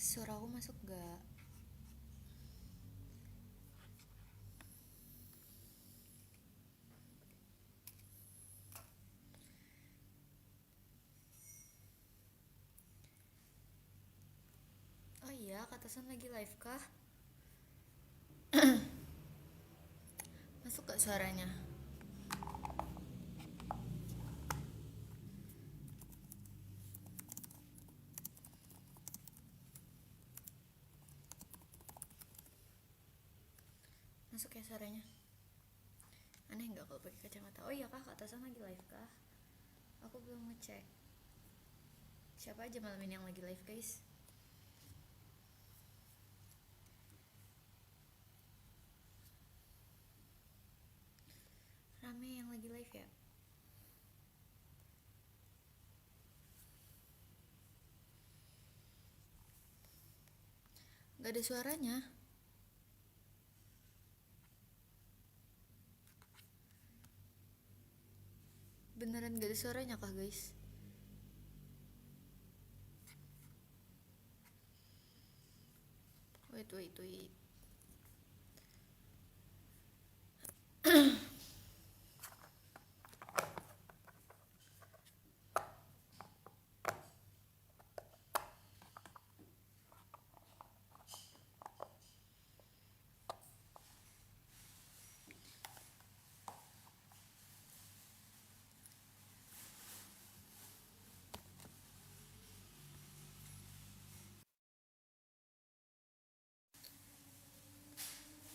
Suara aku masuk gak? Oh iya, Kak Tasan lagi live kah? Masuk gak suaranya? Masuk ya suaranya? Aneh gak kalau pakai kacamata? Oh iya Kak Tasan lagi live kah? Aku belum ngecek. Siapa aja malam ini yang lagi live guys? Rame yang lagi live ya? Gak ada suaranya. Beneran gak ada suaranya kah guys? Wait.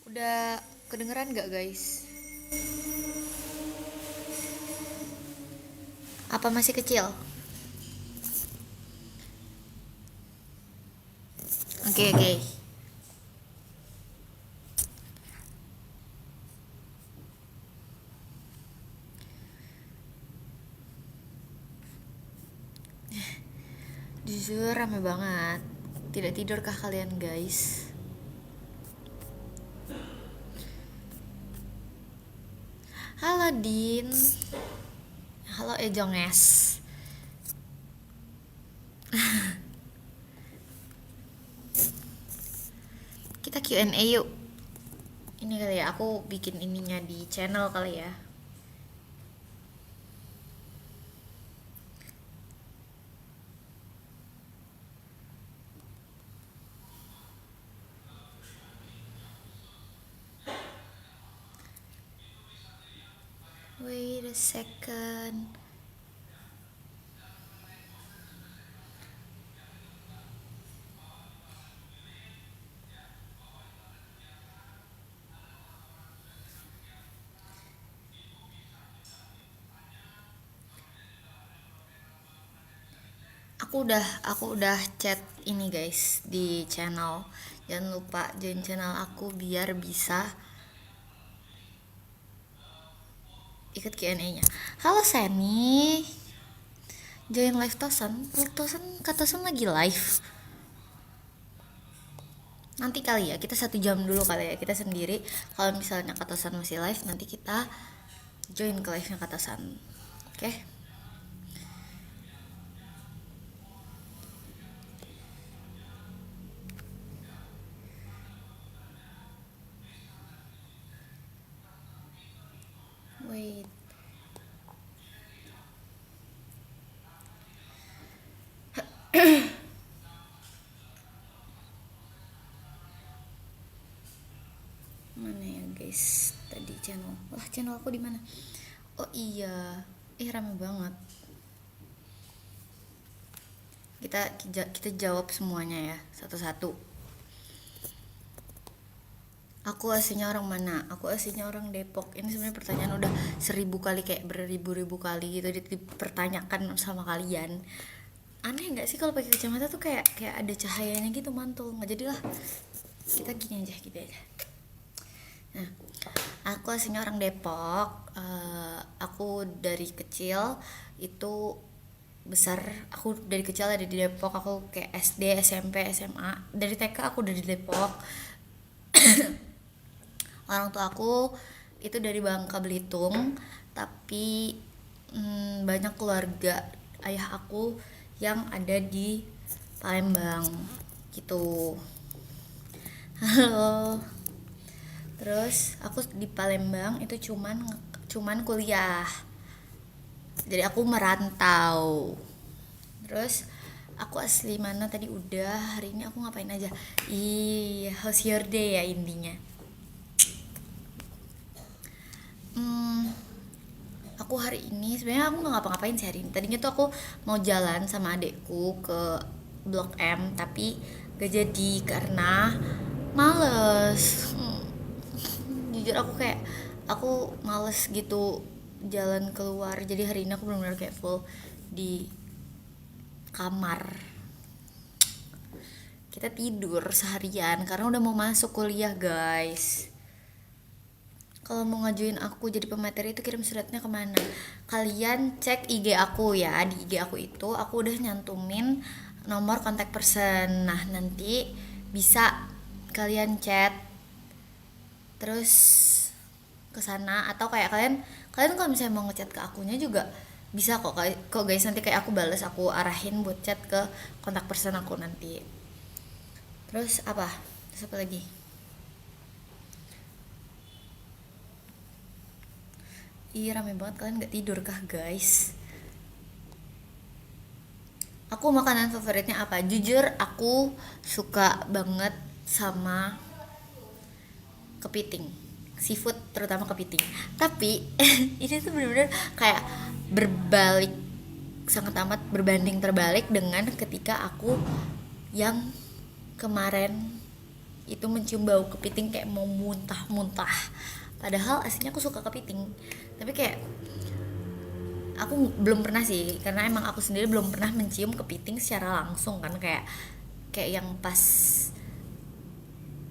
Udah kedengeran gak guys? Apa masih kecil? Oke. Jujur rame banget. Tidak tidurkah kalian guys? Halo Din. Halo Ejonges. Kita Q&A yuk. Ini kali ya, aku bikin ininya di channel kali ya. Wait a second. Aku udah chat ini guys di channel. Jangan lupa join channel aku biar bisa ikut Q&A-nya. Halo Seni. Join live Tosan. Kak Tosan lagi live. Nanti kali ya, kita 1 jam dulu kali ya, kita sendiri. Kalau misalnya Kak Tosan masih live, nanti kita join ke live-nya Kak Tosan. Oke? Wait. Mana ya guys? Tadi channel. Wah, channel aku di mana? Oh iya. Rame banget. Kita jawab semuanya ya, satu-satu. Aku aslinya orang mana? Aku aslinya orang Depok. Ini sebenarnya pertanyaan udah 1.000 kali, kayak beribu-ribu kali gitu dipertanyakan sama kalian. Aneh nggak sih kalau pakai kacamata tuh kayak ada cahayanya gitu mantul? Nggak jadilah. Kita gini aja, gitu aja. Nah, aku aslinya orang Depok. Aku dari kecil itu besar. Aku dari kecil ada di Depok. Aku kayak SD, SMP, SMA. Dari TK aku udah di Depok. Orang tua aku itu dari Bangka Belitung, tapi banyak keluarga ayah aku yang ada di Palembang. gitu. Halo. Terus aku di Palembang itu cuman kuliah. Jadi aku merantau. Terus aku asli mana tadi udah, hari ini aku ngapain aja? How's your day ya intinya. Hmm, aku hari ini sebenarnya aku nggak ngapa-ngapain sih hari ini. Tadinya tuh aku mau jalan sama adekku ke Blok M tapi gak jadi karena males. Jujur aku males gitu jalan keluar. Jadi hari ini aku benar-benar kayak full di kamar. Kita tidur seharian karena udah mau masuk kuliah, guys. Kalau mau ngajuin aku jadi pemateri itu kirim suratnya kemana? Kalian cek IG aku ya. Di IG aku itu aku udah nyantumin nomor kontak person. Nah nanti bisa kalian chat terus ke sana, atau kayak kalian kalian kalau misalnya mau ngechat ke akunya juga bisa kok guys, nanti kayak aku bales, aku arahin buat chat ke kontak person aku nanti. Terus apa lagi? Ih rame banget, kalian nggak tidur kah guys? Aku makanan favoritnya apa? Jujur aku suka banget sama kepiting, seafood terutama kepiting. Tapi ini tuh bener-bener kayak berbalik, sangat amat berbanding terbalik dengan ketika aku yang kemarin itu mencium bau kepiting kayak mau muntah-muntah. Padahal aslinya aku suka kepiting, tapi kayak aku belum pernah sih, karena emang aku sendiri belum pernah mencium kepiting secara langsung kan, kayak kayak yang pas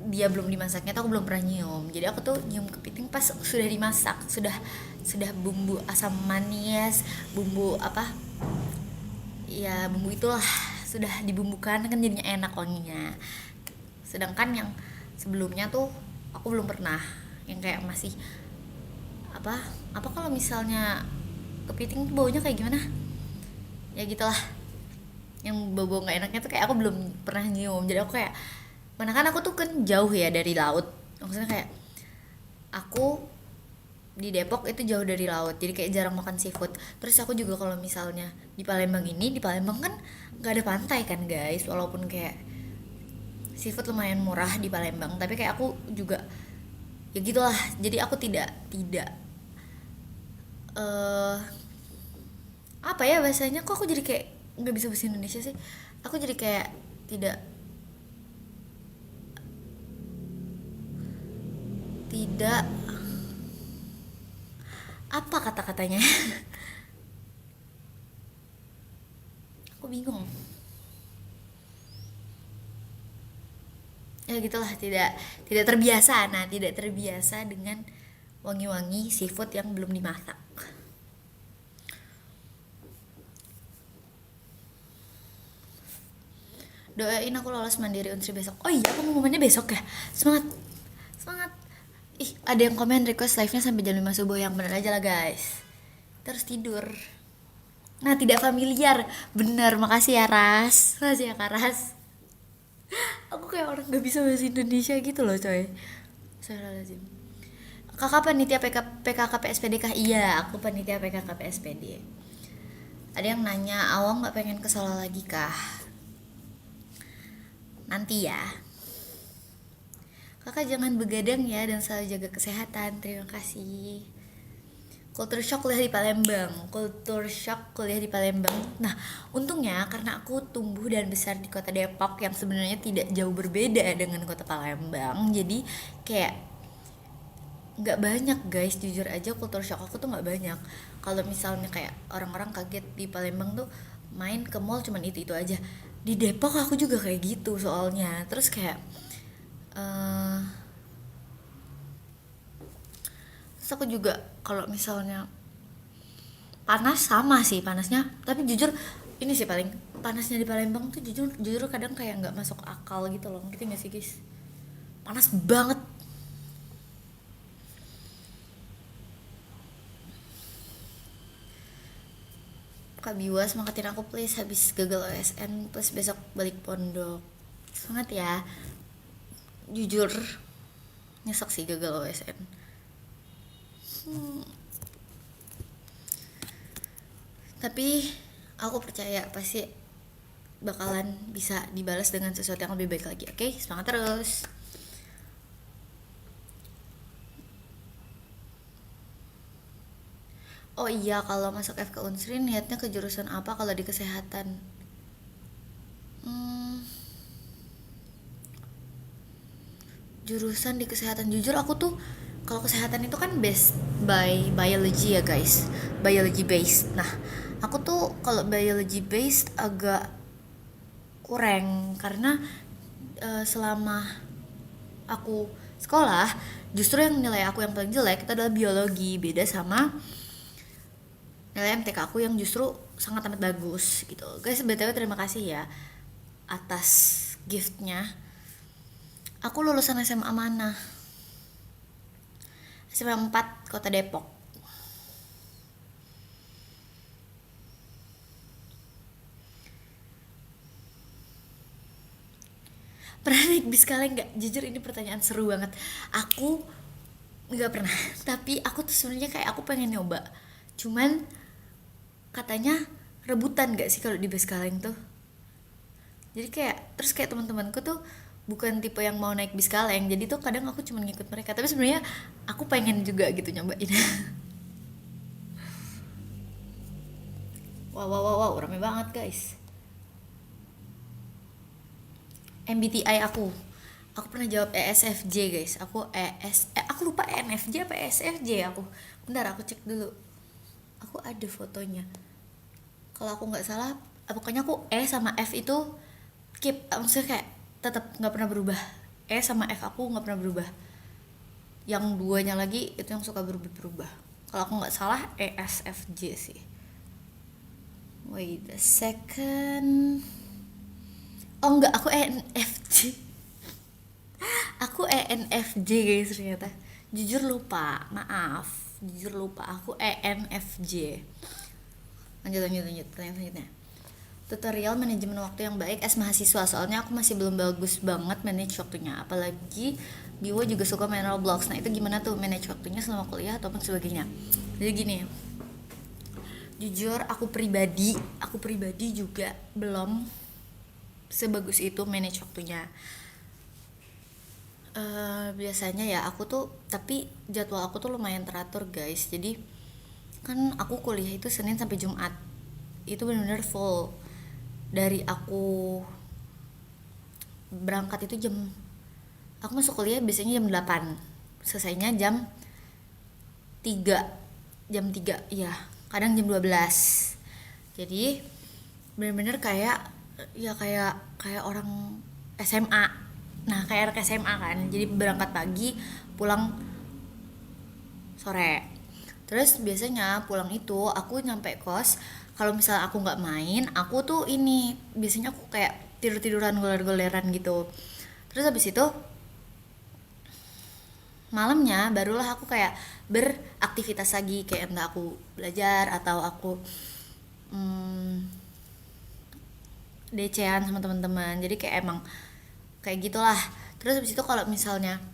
dia belum dimasaknya tuh aku belum pernah nyium. Jadi aku tuh nyium kepiting pas sudah dimasak, sudah bumbu asam manis, bumbu apa ya, bumbu itulah sudah dibumbukan kan jadinya enak wanginya. Sedangkan yang sebelumnya tuh aku belum pernah, yang kayak masih apa apa kalau misalnya kepiting tuh baunya kayak gimana ya gitulah, yang bau-bau nggak enaknya tuh kayak aku belum pernah nyium. Jadi aku kayak, mana kan aku tuh kan jauh ya dari laut, maksudnya kayak aku di Depok itu jauh dari laut, jadi kayak jarang makan seafood. Terus aku juga kalau misalnya di Palembang ini, di Palembang kan nggak ada pantai kan guys, walaupun kayak seafood lumayan murah di Palembang, tapi kayak aku juga ya gitulah. Jadi aku tidak tidak eh apa ya bahasanya, kok aku jadi kayak nggak bisa bahasa Indonesia sih, aku jadi kayak tidak tidak apa kata-katanya. Aku bingung ya gitulah, tidak tidak terbiasa. Nah tidak terbiasa dengan wangi-wangi seafood yang belum dimasak. Doain aku lolos mandiri unsri besok. Oh iya, pengumumannya besok ya. Semangat, semangat. Ih, ada yang komen request live nya sampai jam 5 subuh. Yang bener aja lah guys, terus tidur. Nah tidak familiar, bener. Makasih ya Ras, makasih ya Kak Ras. Aku kayak orang gak bisa bahasa Indonesia gitu loh coy. Salah lazim. Kakak panitia PKK PSPD kah? Iya, aku panitia PKK PSPD. Ada yang nanya, awang nggak pengen ke Solo lagi kah? Nanti ya. Kakak jangan begadang ya dan selalu jaga kesehatan. Terima kasih. Culture shock kuliah di Palembang. Culture shock kuliah di Palembang. Nah, untungnya karena aku tumbuh dan besar di kota Depok yang sebenarnya tidak jauh berbeda dengan kota Palembang. Jadi kayak nggak banyak guys, jujur aja culture shock aku tuh nggak banyak. Kalau misalnya kayak orang-orang kaget di Palembang tuh main ke mall cuman itu aja, di Depok aku juga kayak gitu soalnya. Terus kayak eh terus aku juga kalau misalnya panas sama sih panasnya, tapi jujur ini sih paling panasnya di Palembang tuh jujur jujur kadang kayak nggak masuk akal gitu loh, ngerti nggak sih guys? Panas banget. Kak Biwas semangatin aku please, habis gagal OSN plus besok balik pondok. Semangat ya. Jujur nyesek sih gagal OSN. Tapi aku percaya pasti bakalan bisa dibalas dengan sesuatu yang lebih baik lagi. Oke, semangat terus. Oh iya, kalau masuk FK Unsri niatnya ke jurusan apa kalau di kesehatan? Hmm, jurusan di kesehatan, jujur aku tuh kalau kesehatan itu kan based by biology ya guys, biology based. Nah, aku tuh kalau biology based agak kurang karena selama aku sekolah justru yang nilai aku yang paling jelek itu adalah biologi, beda sama nilai MTK aku yang justru sangat amat bagus gitu guys. BTW terima kasih ya atas giftnya. Aku lulusan SMA mana? SMA 4 Kota Depok. Pernah naik bis kalian nggak? Jujur ini pertanyaan seru banget. Aku nggak pernah, tapi aku tuh sebenarnya kayak aku pengen nyoba. Cuman katanya rebutan gak sih kalau di bis kaleng tuh? Jadi kayak terus kayak teman-temanku tuh bukan tipe yang mau naik bis kaleng, jadi tuh kadang aku cuma ngikut mereka, tapi sebenarnya aku pengen juga gitu nyobain. Wow, wow, wow, wow, rame banget guys. MBTI aku pernah jawab ESFJ guys. Aku lupa ENFJ apa ESFJ aku. Bentar aku cek dulu, aku ada fotonya. Kalau aku nggak salah pokoknya aku E sama F itu keep, maksudnya kayak tetap nggak pernah berubah. E sama F aku nggak pernah berubah, yang duanya lagi itu yang suka berubah-berubah. Kalau aku nggak salah ESFJ sih. Wait a second. Oh enggak, aku ENFJ. Aku ENFJ guys ternyata. Jujur lupa, maaf. Jujur lupa, aku ENFJ. Lanjut. Pertanyaan selanjutnya. Tutorial manajemen waktu yang baik as mahasiswa, soalnya aku masih belum bagus banget manage waktunya, apalagi Biwo juga suka main Roblox. Nah itu gimana tuh manage waktunya selama kuliah ataupun sebagainya? Jadi gini, jujur aku pribadi juga belum sebagus itu manage waktunya. Biasanya ya aku tuh, tapi jadwal aku tuh lumayan teratur guys. Jadi kan aku kuliah itu Senin sampai Jumat, itu benar-benar full. Dari aku berangkat itu aku masuk kuliah biasanya jam 8, selesainya tiga jam 3 ya, kadang jam 12. Jadi bener-bener kayak ya kayak orang SMA. Nah kayak anak SMA kan, jadi berangkat pagi pulang sore. Terus biasanya pulang itu aku nyampe kos, kalau misalnya aku nggak main aku tuh ini biasanya aku kayak tiduran goler-goleran gitu. Terus habis itu malamnya barulah aku kayak beraktivitas lagi, kayak entah aku belajar atau aku DC-an sama teman-teman. Jadi kayak emang kayak gitulah. Terus habis itu kalau misalnya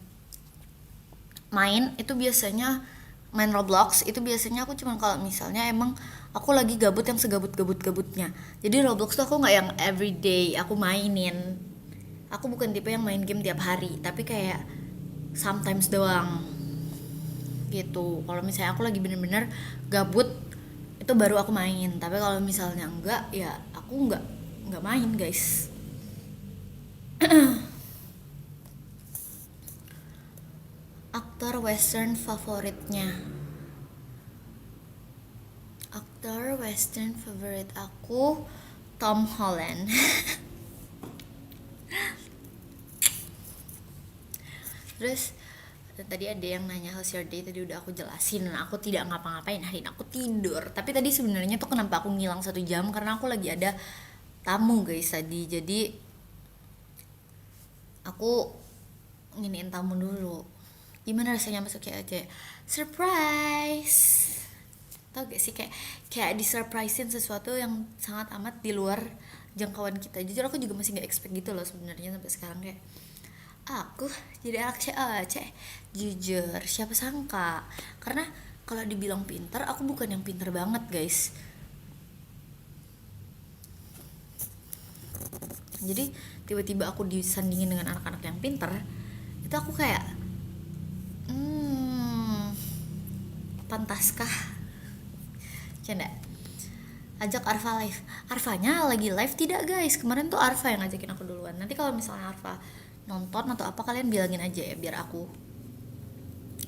main itu biasanya main Roblox, itu biasanya aku cuma kalau misalnya emang aku lagi gabut yang segabut-gabutnya. Jadi Roblox tuh aku nggak yang everyday aku mainin. Aku bukan tipe yang main game tiap hari, tapi kayak sometimes doang gitu. Kalau misalnya aku lagi bener-bener gabut itu baru aku main, tapi kalau misalnya enggak ya aku nggak main guys. Aktor western favoritnya, aktor western favorit aku Tom Holland. Terus tadi ada yang nanya how's your day, tadi udah aku jelasin. Aku tidak ngapa-ngapain hari ini, aku tidur. Tapi tadi sebenarnya tuh kenapa aku ngilang 1 jam, karena aku lagi ada tamu guys tadi. Jadi aku nginiin tamu dulu. Gimana rasanya masuk kayak surprise? Tau gak sih kayak disurprisein sesuatu yang sangat amat di luar jangkauan kita. Jujur aku juga masih nggak expect gitu loh sebenarnya sampai sekarang, kayak aku jadi anak CAC. Jujur siapa sangka, karena kalau dibilang pinter, aku bukan yang pinter banget guys. Jadi tiba-tiba aku disandingin dengan anak-anak yang pinter, itu aku kayak pantaskah? Canda. Ajak Arfa live. Arfanya lagi live tidak guys? Kemarin tuh Arfa yang ngajakin aku duluan. Nanti kalau misalnya Arfa nonton atau apa, kalian bilangin aja ya biar aku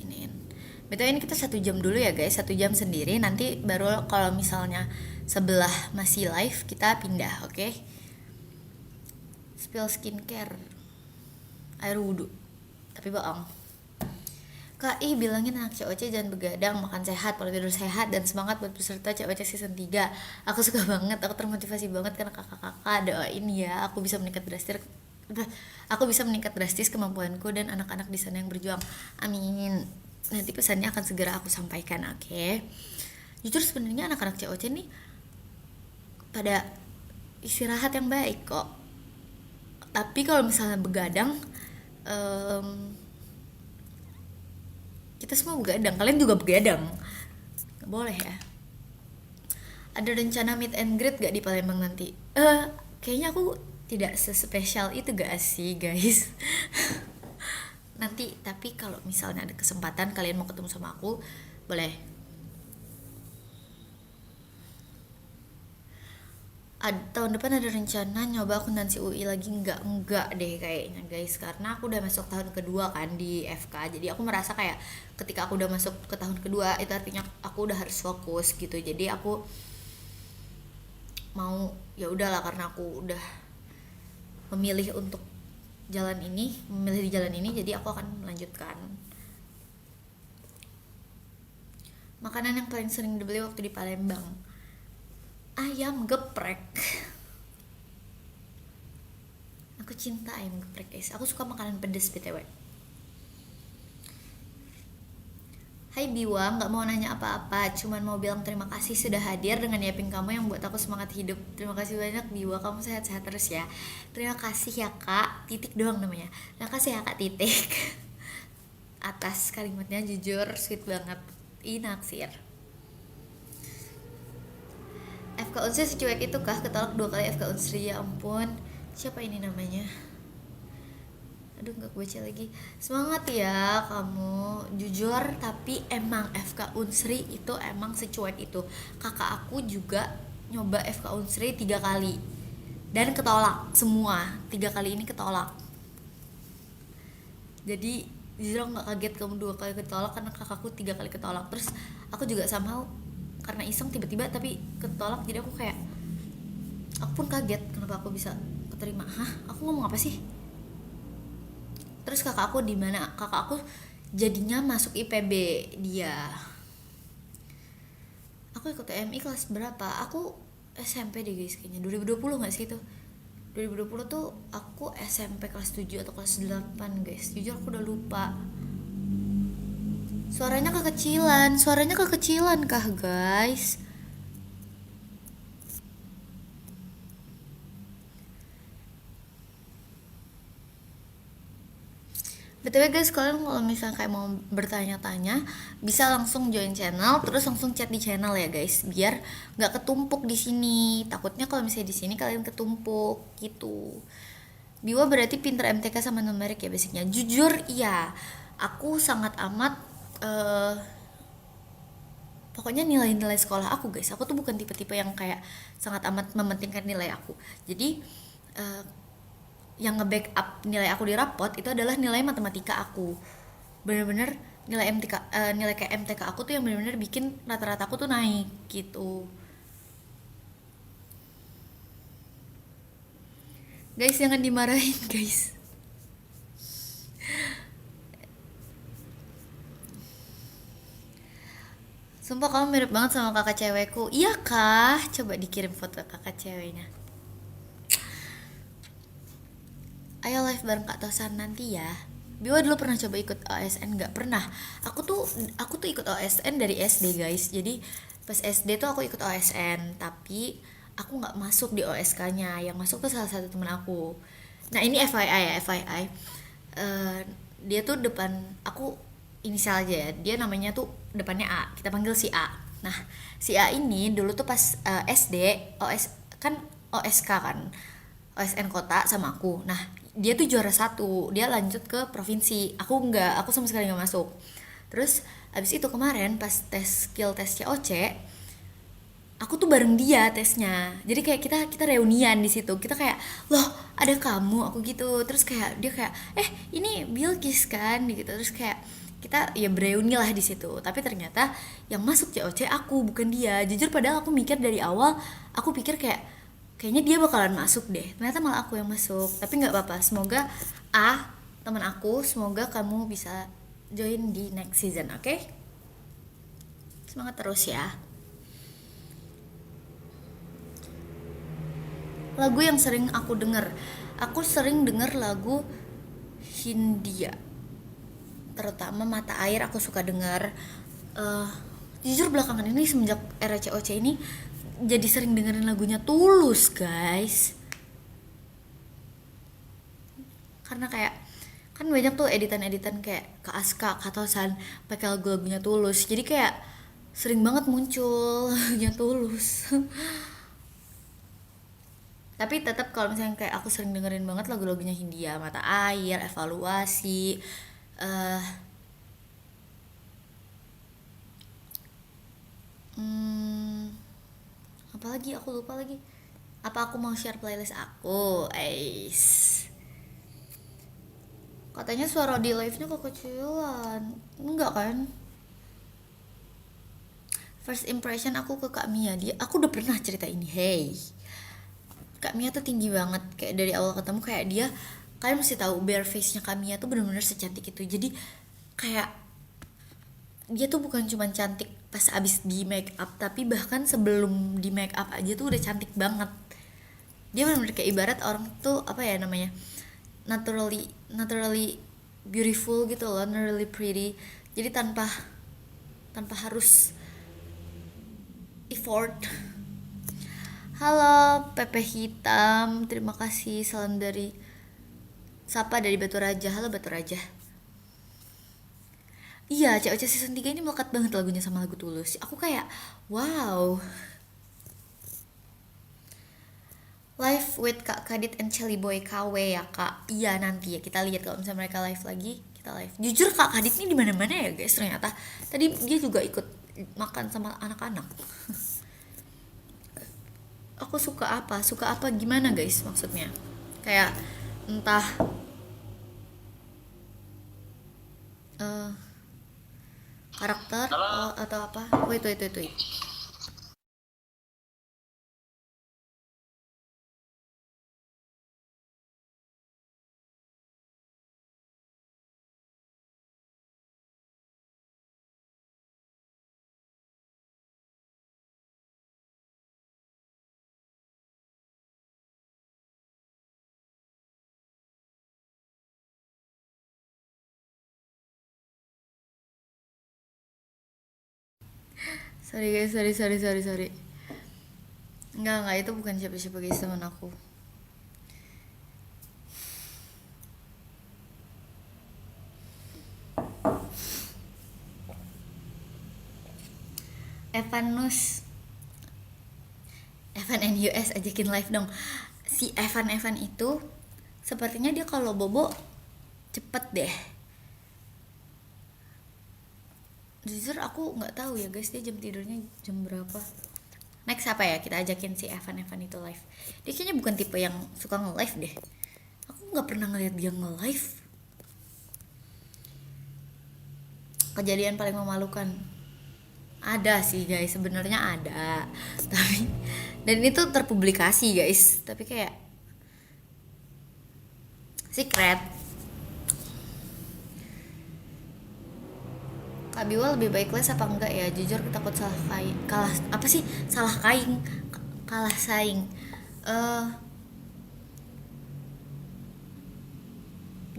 iniin. Betul, ini kita 1 jam dulu ya guys, 1 jam sendiri. Nanti baru kalau misalnya sebelah masih live kita pindah, oke? Okay? Spill skincare, air wudhu, tapi bohong. Kak bilangin anak COC jangan begadang, makan sehat, pola tidur sehat, dan semangat buat peserta COC season 3. Aku suka banget, aku termotivasi banget karena kakak-kakak doain ya aku bisa meningkat drastis kemampuanku dan anak-anak di sana yang berjuang. Amin. Nanti pesannya akan segera aku sampaikan, oke? Okay? Jujur sebenarnya anak-anak COC nih pada istirahat yang baik kok. Tapi kalau misalnya begadang, kita semua begadang, kalian juga begadang, nggak boleh ya. Ada rencana meet and greet gak di Palembang nanti? Kayaknya aku tidak sespesial itu gak sih guys. Nanti, tapi kalau misalnya ada kesempatan kalian mau ketemu sama aku, boleh. Tahun depan ada rencana nyoba akuntansi UI lagi, enggak deh kayaknya guys, karena aku udah masuk tahun kedua kan di FK. Jadi aku merasa kayak ketika aku udah masuk ke tahun kedua, itu artinya aku udah harus fokus gitu. Jadi aku mau ya udahlah, karena aku udah memilih untuk memilih di jalan ini, jadi aku akan melanjutkan. Makanan yang paling sering dibeli waktu di Palembang, ayam geprek. Aku cinta ayam geprek guys, aku suka makanan pedas btw. Hai Biwa, gak mau nanya apa-apa, cuman mau bilang terima kasih sudah hadir dengan nyiapin kamu yang buat aku semangat hidup. Terima kasih banyak Biwa, kamu sehat-sehat terus ya. Terima kasih ya kak, titik doang namanya. Terima kasih ya kak titik atas kalimatnya, jujur sweet banget. Naksir. FK Unsri secuek itu kah? Ketolak 2 kali FK Unsri, ya ampun. Siapa ini namanya? Aduh gak baca lagi. Semangat ya kamu, jujur. Tapi emang FK Unsri itu emang secuek itu. Kakak aku juga nyoba FK Unsri 3 kali dan ketolak semua. 3 kali ini ketolak. Jadi jujur aku gak kaget kamu 2 kali ketolak, karena kakakku 3 kali ketolak. Terus aku juga somehow karena iseng tiba-tiba tapi ketolak, jadi aku kayak, aku pun kaget kenapa aku bisa keterima. Aku ngomong apa sih? Terus kakak aku di mana? Kakak aku jadinya masuk IPB dia. Aku ikut TMI kelas berapa? Aku SMP deh guys kayaknya, 2020 nggak sih itu? 2020 tuh aku SMP kelas 7 atau kelas 8 guys. Jujur aku udah lupa. Suaranya kekecilan kah guys? BTW guys, kalian kalau misalnya kayak mau bertanya-tanya, bisa langsung join channel, terus langsung chat di channel ya guys, biar nggak ketumpuk di sini. Takutnya kalau misalnya di sini kalian ketumpuk gitu. Biwa berarti pinter MTK sama numerik ya basicnya. Jujur iya, aku sangat amat pokoknya nilai-nilai sekolah aku guys, aku tuh bukan tipe-tipe yang kayak sangat amat mementingkan nilai aku. Jadi yang nge-backup nilai aku di rapot itu adalah nilai matematika aku. Bener-bener nilai nilai kayak MTK aku tuh yang bener-bener bikin rata-rata aku tuh naik gitu. Guys jangan dimarahin guys. Sumpah kamu mirip banget sama kakak cewekku. Iya kah? Coba dikirim foto kakak ceweknya. Ayo live bareng Kak Tosan nanti ya. Biwa dulu pernah coba ikut OSN? Gak pernah. Aku tuh ikut OSN dari SD guys. Jadi pas SD tuh aku ikut OSN, tapi aku nggak masuk di OSK-nya, yang masuk tuh salah satu teman aku. Nah ini FYI ya, FYI. Eh, dia tuh depan aku inisial aja ya, dia namanya tuh depannya A, kita panggil si A. Nah si A ini dulu tuh pas SD kan OSK kan, OSN kota sama aku. Nah dia tuh juara satu, dia lanjut ke provinsi, aku enggak, aku sama sekali nggak masuk. Terus abis itu kemarin pas tes skill tes COC, aku tuh bareng dia tesnya, jadi kayak kita reunian di situ, kita kayak loh ada kamu, aku gitu. Terus kayak dia kayak ini Bilkis kan gitu. Terus kayak kita ya bereuni lah di situ, tapi ternyata yang masuk COC aku bukan dia. Jujur padahal aku mikir dari awal, aku pikir kayaknya dia bakalan masuk deh, ternyata malah aku yang masuk. Tapi nggak apa-apa, semoga teman aku, semoga kamu bisa join di next season, oke? Semangat terus ya. Lagu yang sering aku sering denger lagu Hindia, terutama Mata Air aku suka denger. Eh, Jujur belakangan ini semenjak era COC ini jadi sering dengerin lagunya Tulus guys, karena kayak kan banyak tuh editan-editan kayak Kak Aska, Kak Tosan pakai lagu-lagunya Tulus, jadi kayak sering banget muncul lagunya Tulus. Tapi tetap kalau misalnya kayak aku sering dengerin banget lagu-lagunya Hindia, Mata Air, Evaluasi, eh hmm, apa lagi, aku lupa lagi. Apa aku mau share playlist aku? Katanya suara di live-nya kekecilan. Enggak kan? First impression aku ke Kak Mia, aku udah pernah cerita ini. Hey, Kak Mia tuh tinggi banget, kayak dari awal ketemu kayak dia, kalian mesti tahu bare face nya Kak Mia tuh benar-benar secantik itu. Jadi kayak dia tuh bukan cuma cantik pas abis di make up, tapi bahkan sebelum di make up aja tuh udah cantik banget. Dia benar-benar kayak ibarat orang tuh apa ya namanya, naturally naturally beautiful gitu loh, naturally pretty. Jadi tanpa tanpa harus effort. Halo Pepe Hitam, terima kasih salam dari Sapa dari Batu Raja. Halo Batu Raja. Iya, COC season 3 ini melekat banget lagunya sama lagu Tulus. Aku kayak, wow. Live with Kak Kadit and Chelly Boy KW ya Kak. Iya nanti ya kita lihat kalau misalnya mereka live lagi, kita live. Jujur Kak Kadit ini di mana-mana ya guys ternyata. Tadi dia juga ikut makan sama anak-anak. Aku suka apa gimana guys maksudnya? Kayak entah eh karakter atau apa. Wait. Sorry guys, sorry. Enggak, itu bukan siapa-siapa guys, teman aku. Evanus, Evan NUS ajakin live dong. Si Evan itu sepertinya dia kalau bobo cepet deh. Jujur aku nggak tahu ya guys, dia jam tidurnya jam berapa. Next apa ya, kita ajakin si Evan itu live. Dia kayaknya bukan tipe yang suka nge-live deh. Aku nggak pernah ngeliat dia nge-live. Kejadian paling memalukan ada sih guys, sebenarnya ada. Tapi dan itu terpublikasi guys, tapi kayak secret. Kak Biwa lebih baik les apa enggak ya? Jujur takut salah kain. Kalah apa sih? Salah kain. Kalah saing. Eh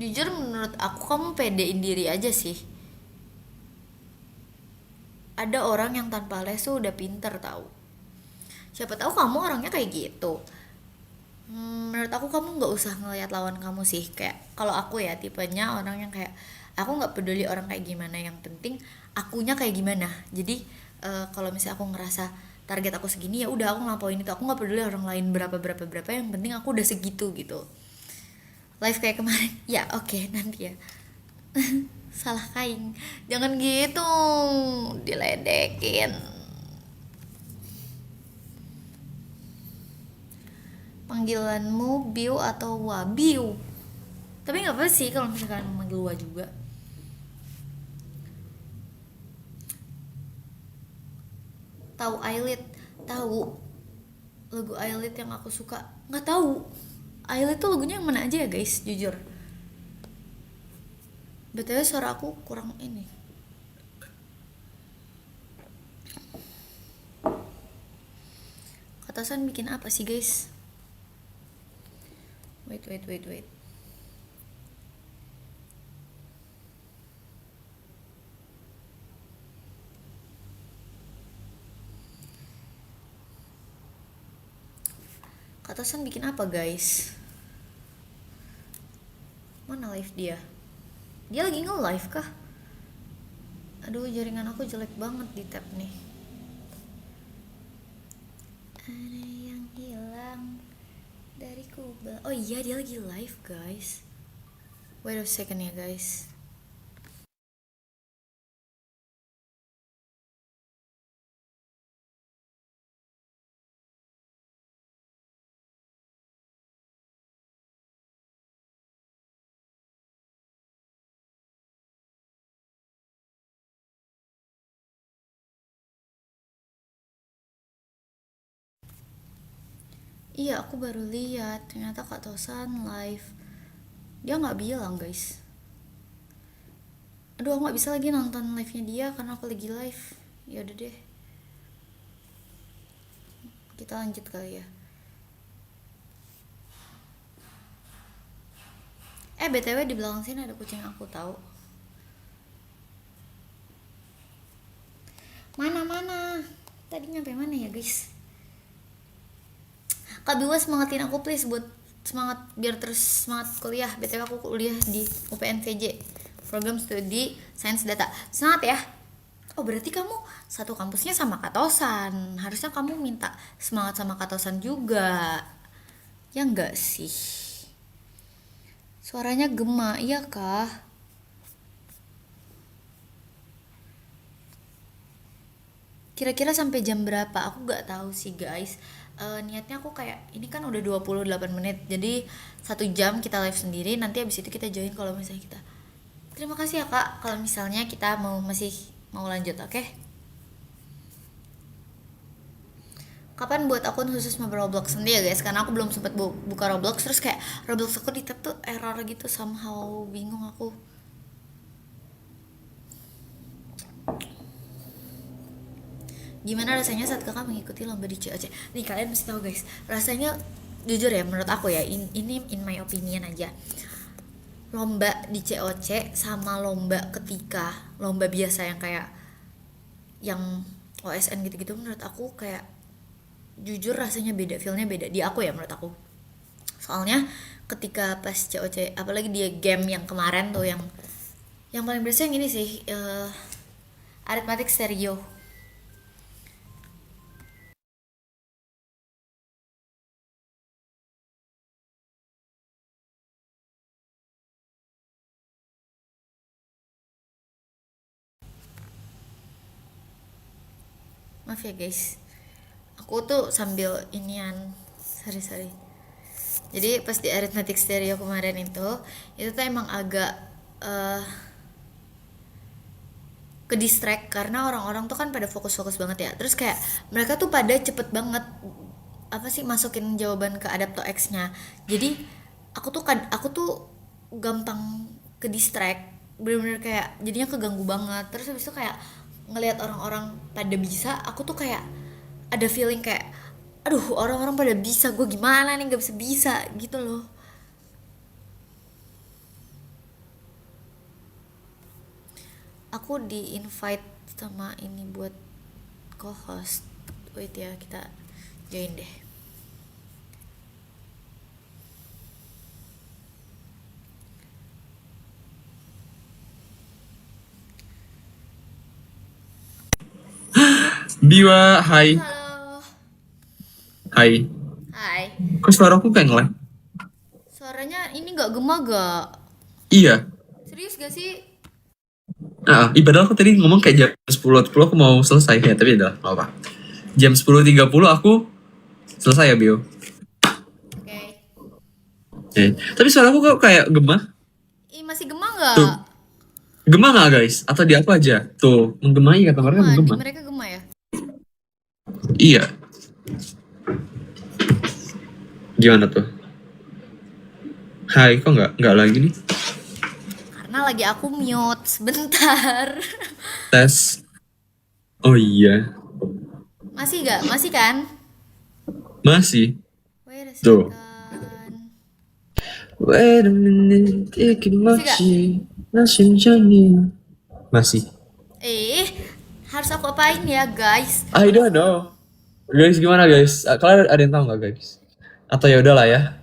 Jujur menurut aku kamu pedein diri aja sih. Ada orang yang tanpa les tuh udah pinter tahu. Siapa tahu kamu orangnya kayak gitu. Menurut aku kamu nggak usah ngelihat lawan kamu sih. Kayak kalau aku ya tipenya orang yang kayak aku nggak peduli orang kayak gimana, yang penting akunya kayak gimana. Jadi kalau misalnya aku ngerasa target aku segini, ya udah aku ngelampain itu. Aku nggak peduli orang lain berapa berapa berapa, yang penting aku udah segitu gitu. Live kayak kemarin ya, oke, nanti ya. Salah kain, jangan gitu, diledekin. Panggilanmu Biu atau Wabiu? Tapi nggak apa sih kalau misalkan manggil Wa juga. Tahu Ailit? Tahu. Lagu Ailit yang aku suka nggak tahu. Ailit tuh lagunya yang mana aja ya guys, jujur. BTW suara aku kurang ini. Katasan bikin apa sih guys? Wait. Katasan bikin apa guys? Mana live dia? Dia lagi nge-live kah? Aduh, jaringan aku jelek banget di tab nih. Ada yang hilang dari Kuba. Oh iya, dia lagi live guys. Wait a second ya guys. Iya, aku baru lihat ternyata Kak Tosan live. Dia nggak bilang guys. Aduh, aku nggak bisa lagi nonton live-nya dia karena aku lagi live. Ya udah deh, kita lanjut kali ya. BTW di belakang sini ada kucing aku tahu. Mana? Tadi nyampe mana ya guys? Kak Biwa semangatin aku please buat semangat biar terus semangat kuliah. BTW aku kuliah di UPN VJ, program studi sains data. Semangat ya. Oh berarti kamu satu kampusnya sama Kak Tosan. Harusnya kamu minta semangat sama Kak Tosan juga. Ya enggak sih? Suaranya gema, iya kah? Kira-kira sampai jam berapa? Aku nggak tahu sih guys. Niatnya aku kayak ini kan udah 28 menit, jadi 1 jam kita live sendiri. Nanti habis itu kita join kalau misalnya kita. Terima kasih ya kak. Kalau misalnya kita masih mau lanjut, oke? Kapan buat akun khusus main Roblox sendiri ya guys? Karena aku belum sempat buka Roblox, terus kayak Roblox aku di tab tuh error gitu, somehow bingung aku. Gimana rasanya saat kakak mengikuti lomba di COC? Nih kalian mesti tahu guys, rasanya jujur ya menurut aku ya, ini in my opinion aja. Lomba di COC sama lomba ketika lomba biasa yang kayak yang OSN gitu-gitu, menurut aku kayak jujur rasanya beda, feelnya beda di aku ya menurut aku. Soalnya ketika pas COC, apalagi dia game yang kemarin tuh, yang paling berasa yang ini sih, arithmetic stereo. Maaf ya guys, aku tuh sambil inian, sorry. Jadi pas di arithmetic stereo kemarin itu tuh emang agak uh, ke distract karena orang-orang tuh kan pada fokus-fokus banget ya. Terus kayak mereka tuh pada cepet banget apa sih masukin jawaban ke adapto X-nya. Jadi aku tuh gampang ke distract, bener-bener kayak jadinya keganggu banget. Terus habis itu kayak ngelihat orang-orang pada bisa, aku tuh kayak ada feeling kayak aduh, orang-orang pada bisa, gue gimana nih nggak bisa bisa gitu loh. Aku di invite sama ini buat co-host. Wait ya, kita Join deh. Biwa, hai. Halo. Hai. Hai. Kok suaraku kayak nge-lag? Suaranya ini nggak gema gak? Iya. Serius gak sih? Padahal aku tadi ngomong kayak jam 10.10 aku mau selesai ya, tapi udah, gak apa. Jam 10.30 aku selesai ya, Bio. Oke. Tapi suaraku kok kayak gema? Ih, masih gema nggak? Tuh, gema gak guys? Atau di aku aja? Tuh, menggemai kata mereka Gema, di menggema. mereka gema ya? Iya. Gimana tuh? Hai, kok nggak lagi nih? Karena lagi aku mute sebentar. Tes. Oh iya, Masih gak? Masih kan? masih. Wait a Tuh. second. Wait a minute, Masih gak? masih. Harus aku apain ya guys? I don't know. Guys, gimana guys? Kalian ada yang tahu nggak guys? Atau ya udahlah ya.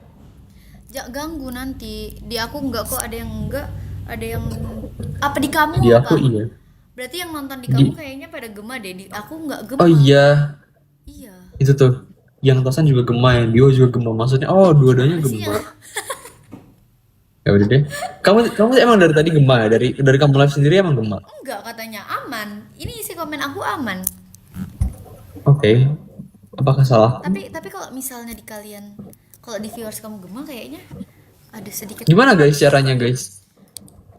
Jangan ganggu nanti. Di aku enggak kok, ada yang enggak, ada yang apa di kamu Di apa? aku iya. Berarti yang nonton di Di kamu kayaknya pada gema deh. Di aku enggak Oh gema. iya, Iya. itu tuh. Yang Tosan juga gema, yang Dio juga gema. Maksudnya oh dua-duanya Gimana sih ya? gema. Ya udah deh. Kamu emang dari tadi gema ya? Dari kamu live sendiri emang gema. Enggak katanya aman. Ini isi komen aku aman. Oke. Apakah salah? Tapi kalau misalnya di kalian, kalau di viewers kamu gema kayaknya ada sedikit. Gimana guys caranya guys?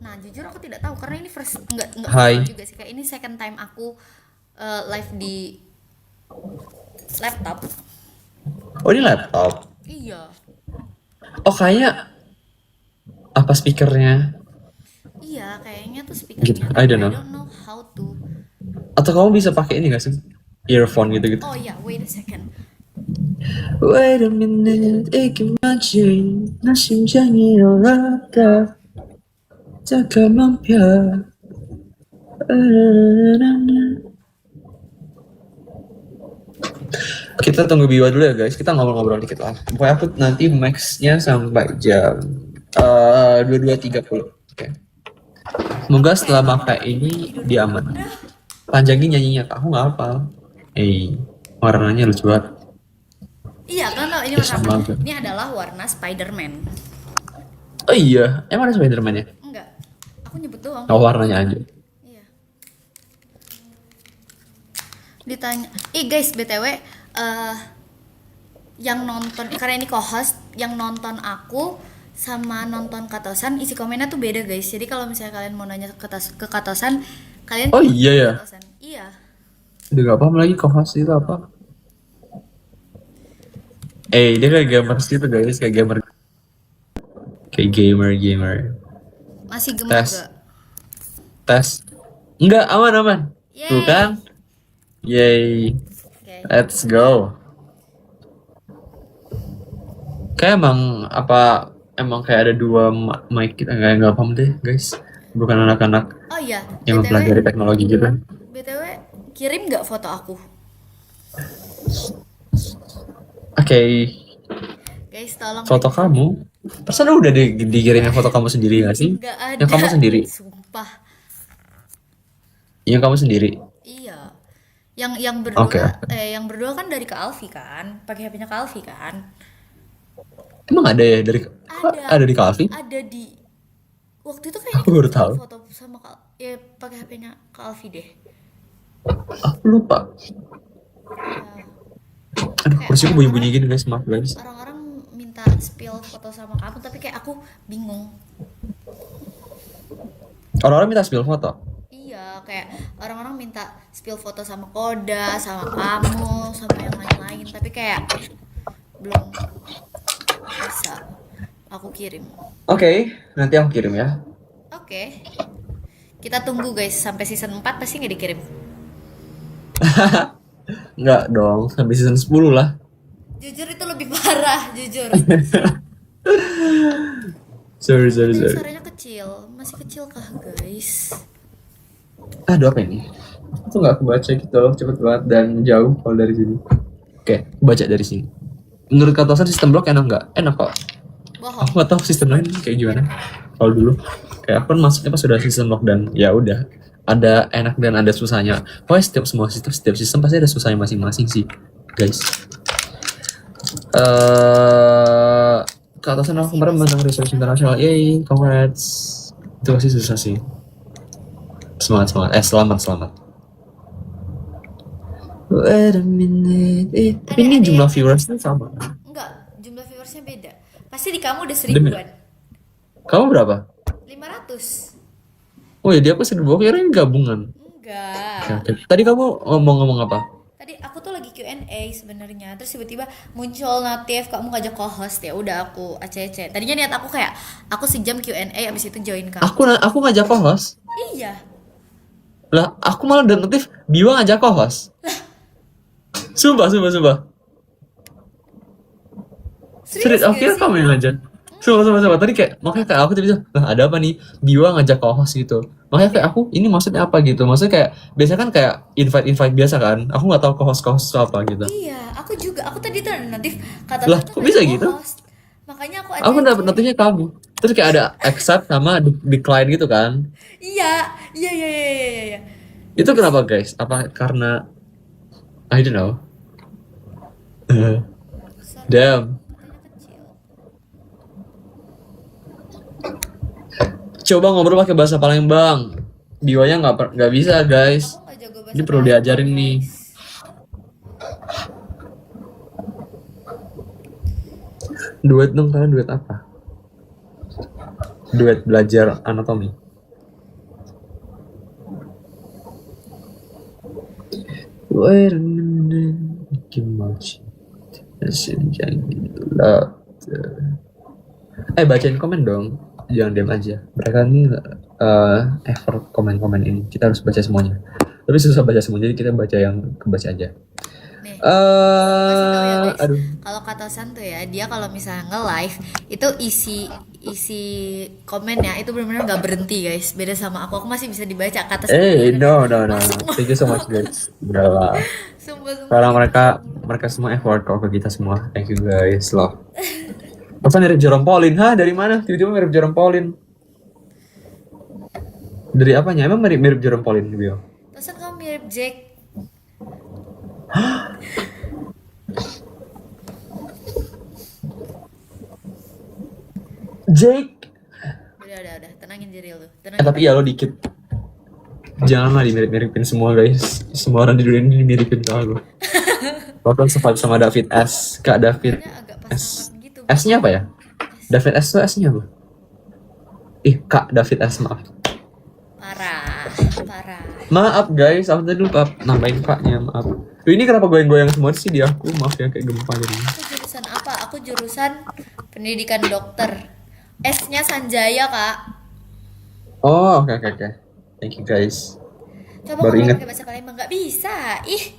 Nah, jujur aku tidak tahu karena ini enggak first Hai. time juga sih. Kayak ini second time aku live di laptop. Oh ini laptop. Iya. Oh kayaknya apa speakernya? Iya, kayaknya tuh Gitu. speakernya. I Tapi don't I know. don't know how to. Atau kamu bisa pakai ini gak sih? Earphone gitu-gitu. Oh iya, wait a second. Wait a minute, 이기마지 나 심장이 올라가 잠깐만 펴. Kita tunggu Biwa dulu ya guys, kita ngobrol-ngobrol dikit lah. Pokoknya aku nanti max-nya sampai jam 22.30. Oke. Semoga setelah pakai ini dia aman. Panjangin nyanyinya, aku nggak hafal. Warnanya lucu banget. Iya, kan tau ini Ya, warna sama apa? aja. Ini adalah warna Spider-Man. Oh iya, emang ada Spiderman ya? Enggak. Aku nyebut doang. Oh warnanya aja. Iya. Ditanya, guys, BTW yang nonton karena ini co-host, yang nonton aku sama nonton Katosan isi komennya tuh beda guys. Jadi kalau misalnya kalian mau nanya ke Katosan, kalian Oh iya ya. Katosan. Iya. Udah gak paham lagi co-host itu apa. Dia kayak gamer gitu guys, kayak gamer. Kayak gamer. Masih gemuk Tes. gak? Tes. Enggak, aman. Yeay. Tuh kan? Yay. Oke. Let's go. Kayak emang kayak ada dua mic kita nggak paham deh guys. Bukan anak-anak Oh iya, yang mempelajari teknologi gitu. BTW kirim nggak foto aku? Oke. Guys, tolong. Foto kamu. Perasaan udah dikirimin foto kamu sendiri gak sih? Nggak ada. Yang kamu sendiri. Sumpah. Yang kamu sendiri. Iya. Yang berdua Oke. yang berdua kan dari Kak Alfi kan? Pakai HP-nya Kak Alfi kan? Emang ada ya dari ada di Calvi? Ada di waktu itu kayaknya Aku baru tahu. foto sama pakai HP-nya Kak Alfi deh. Aku lupa. Aduh, kursiku bunyi-bunyi gini guys, maaf guys. Orang-orang minta spill foto sama kamu tapi kayak aku bingung. Orang-orang minta spill foto. Iya, kayak orang-orang minta spill foto sama Koda, sama kamu, sama yang lain-lain, tapi kayak belum bisa aku kirim. Oke, nanti aku kirim ya. Oke. Kita tunggu guys sampai season 4 pasti nggak dikirim. Enggak dong, sampai season 10 lah. Jujur itu lebih parah, jujur. Sorry. Suaranya kecil, masih kecil kah guys? Aduh apa ini? Aku nggak kebaca gitu loh, cepet banget dan jauh kalau dari sini. Oke, baca dari sini. Menurut Kak Tosan sistem blok enak nggak? Enak kok. Bohong. Aku nggak tahu sistem lain kayak gimana. Kalau dulu, kayak aku kan masuknya pas sudah sistem blok dan ya udah. Ada enak dan ada susahnya. Pokoknya setiap sistem pasti ada susahnya masing-masing sih, guys. Kak Tosan aku kemarin menang research internasional. Yay, congrats. Itu pasti susah sih. Semangat. Selamat. Wait a minute. Tapi ini jumlah viewersnya sama. Enggak, jumlah viewersnya beda. Pasti di kamu udah Demi. 1000-an. Kamu berapa? 500. Oh ya, dia aku 1000. Aku kirain gabungan. Enggak. Oke. Tadi kamu ngomong apa? Tadi aku tuh lagi Q&A sebenarnya. Terus tiba-tiba muncul notif kamu ngajak co-host, ya udah aku ACC. Tadinya niat aku kayak aku sejam Q&A abis itu join kamu. Aku ngajak co-host. Iya. Lah, aku malah ada notif Biwa ngajak co-host. Sumpah. Serius, aku kira kamu yang ngajak. Sumpah. Tadi kayak, makanya kayak aku tiba-tiba, lah ada apa nih? Biwa ngajak co-host gitu. Makanya kayak aku, ini maksudnya apa gitu? Maksudnya kayak, biasanya kan kayak invite biasa kan? Aku nggak tahu co-host itu apa gitu. Iya, aku juga. Aku tadi tuh ada notif kata Lah, kok bisa gitu? co-host. Makanya aku Aku dapet notifnya kamu. Terus kayak ada accept sama decline gitu kan? Iya. Itu kenapa guys? Apa karena I don't know. Damn. Katanya kecil. Coba ngobrol pakai bahasa Palembang. Biwanya nggak bisa guys. Aku nggak jago bahasa Ini perlu Palembang, diajarin nih. guys. Duet dong, kalian duet apa? Duet belajar anatomi. Wait a minute, much. Bacain komen dong, jangan diam aja. Mereka ini effort komen ini, kita harus baca semuanya. Tapi susah baca semuanya, jadi kita baca yang kebaca aja. Nih, kasih tau ya, guys. Aduh. Kalau kata San tuh ya, dia kalau misalnya nge-live itu isi komennya itu benar-benar nggak berhenti guys. Beda sama aku masih bisa dibaca kata. No. Thank you so much guys. Udah lah. Sumpah. Karena mereka semua effort kok ke kita semua. Thank you guys, love. Masa mirip Jerome Pauline? Hah, dari mana? Tiba-tiba mirip Jerome Pauline. Dari apanya? Emang mirip Jerome Pauline Bio? Terus kamu mirip Jack. Jake. Udah, tenangin diri lu. Tapi ya lo dikit. Janganlah dimirip-miripin semua guys. Semua orang di dunia ini dimiripin ke aku. Lo kan sempat sama David S. Kak David Agak S. pasangan gitu. S-nya apa ya? David S tuh S-nya apa? Kak David S, maaf. Parah. Maaf guys, aku tadi lupa nambahin kaknya, maaf. Ini kenapa goyang-goyang semua sih di aku? Maaf ya, kayak gempa jadi. Aku jurusan apa? Aku jurusan pendidikan dokter. S-nya Sanjaya, Kak. Oh, oke. Thank you guys. Coba Baru ngomong ingat. pakai bahasa Palembang, nggak bisa. Ih.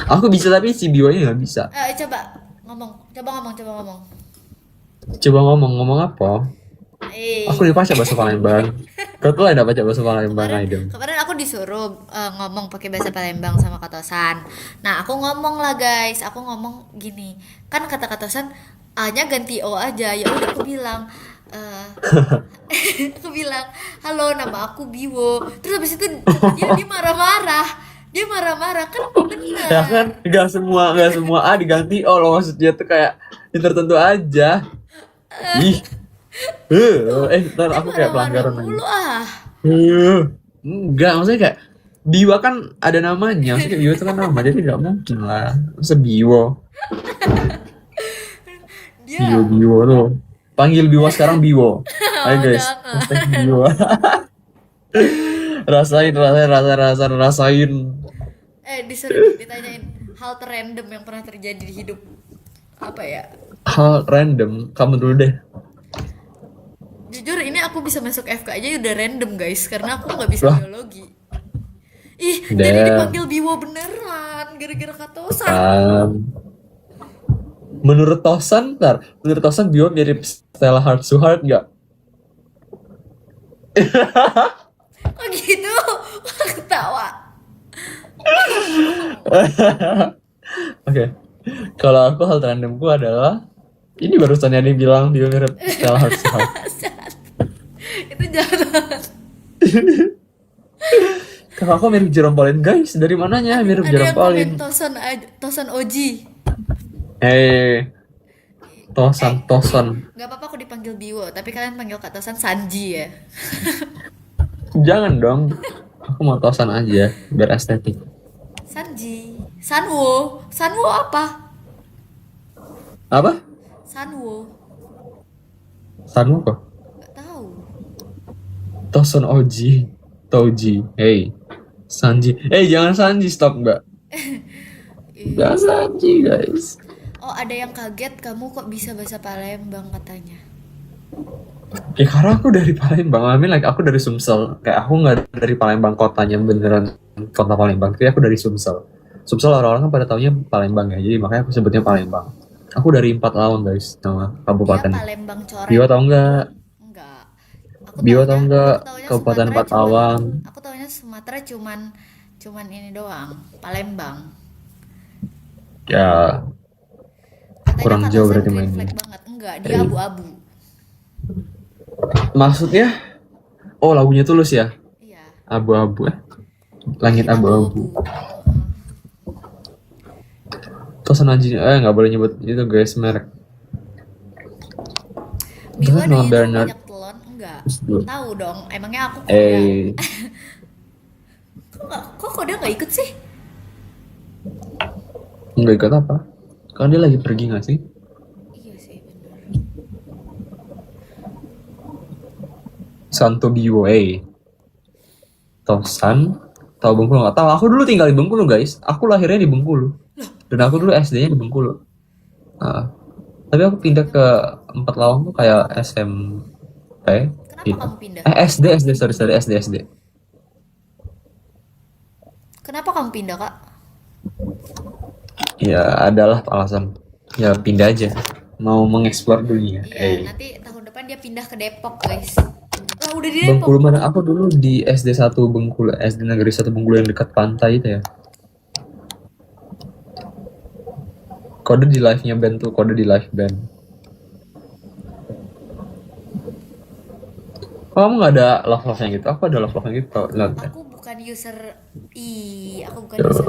Aku bisa tapi si Bionya nggak bisa. Coba ngomong. Coba ngomong apa? Aku dibaca bahasa Palembang. Kau tuh ada baca bahasa Palembang Aidem. Kemarin aku disuruh ngomong pakai bahasa Palembang sama Kak Tosan. Nah, aku ngomong lah guys. Aku ngomong gini. Kan kata Kak Tosan A-nya ganti O aja. Ya udah aku bilang halo, nama aku Biwo. Terus habis itu dia marah-marah. Kan bener. Ya kan, nggak semua A diganti O loh, maksudnya tuh kayak yang tertentu aja. Ih. Ntar aku kayak pelanggaran dulu Enggak, maksudnya kayak Biwa kan ada namanya, maksudnya Biwa itu kan nama, jadi nggak mungkin lah. Masa Biwo? Biwo tuh. Panggil Biwa sekarang Biwo. Ayo guys, hashtag Biwa. rasain. Disuruh ditanyain hal terrandom yang pernah terjadi di hidup. Apa ya? Hal random, kamu dulu deh. Jujur ini aku bisa masuk FK aja udah random guys, karena aku nggak bisa biologi. Jadi dipanggil Biwo beneran gara-gara Kak Tosan. Menurut Tosan Biwo mirip Stella Heart to Heart nggak? Oh gitu, ketawa. Oke. Kalau aku hal terandamku adalah ini barusan yang bilang dia mirip Stella Hartsfield. Itu jangan. Kakak aku mirip Jerome Pauline guys. Dari mananya mirip Ada Jerome yang komen Pauline? Tosan Oji. Tosan Eh, Tosan. nggak apa-apa aku dipanggil Biwo, tapi kalian panggil Kak Tosan Sanji ya. Jangan dong. Aku mau Tosan aja biar estetik. Sanji. Sanwo apa? Apa? Sanwo. Sanmu kok? Nggak tahu. Tosan Oji. Toji. Sanji. Jangan Sanji, stop Mbak. Jangan Sanji guys. Oh, ada yang kaget kamu kok bisa bahasa Palembang katanya. Ya karena aku dari Palembang, aku dari Sumsel. Kayak aku nggak dari Palembang kotanya beneran kota Palembang, tapi aku dari Sumsel. Sumsel orang-orang kan pada taunya Palembang ya, jadi makanya aku sebutnya Palembang. Aku dari 4 Lawang guys, nama Dia kabupaten. Palembang coret. Biwa tau nggak? Enggak. Biwa tau nggak? Aku taunya Kabupaten Sumatera 4 Lawang. Aku taunya Sumatera cuman ini doang, Palembang. Ya Katanya kurang Kak jauh Tosan berarti green mainnya. flag banget. Enggak, dia abu-abu. Maksudnya? Oh lagunya Tulus ya? Iya. Abu-abu Langit abu-abu. Tosan Aji, nggak boleh nyebut itu guys merek. Biwa Nama ada Bernard. banyak telon? Enggak. Terus. Tahu dong, emangnya aku koda. Eh, Kok koda nggak ikut sih? nggak ikut apa? Kan dia lagi pergi nggak sih? Iya sih, benar. Santo Biwo, Tosan, tahu Bengkulu nggak? Tahu. Aku dulu tinggal di Bengkulu guys. Aku lahirnya di Bengkulu. Dan aku dulu SD-nya di Bengkulu. Nah, tapi aku pindah ke 4 Lawang tuh kayak SMP. Kenapa Gitu. kamu pindah? SD, sorry, SD. Kenapa kamu pindah, Kak? Ya, adalah alasan. Ya, pindah aja. Mau mengeksplor dunia. Iya, nanti tahun depan dia pindah ke Depok, guys. Lah, udah di Depok. Bengkulu mana? Aku dulu di SD 1 Bengkulu, SD Negeri 1 Bengkulu yang dekat pantai itu ya. Kode di live-nya band tuh, kode di live band. Oh, kamu nggak ada love-love-nya gitu? Aku ada love-love-nya gitu. Lihat. Aku bukan user aku bukan user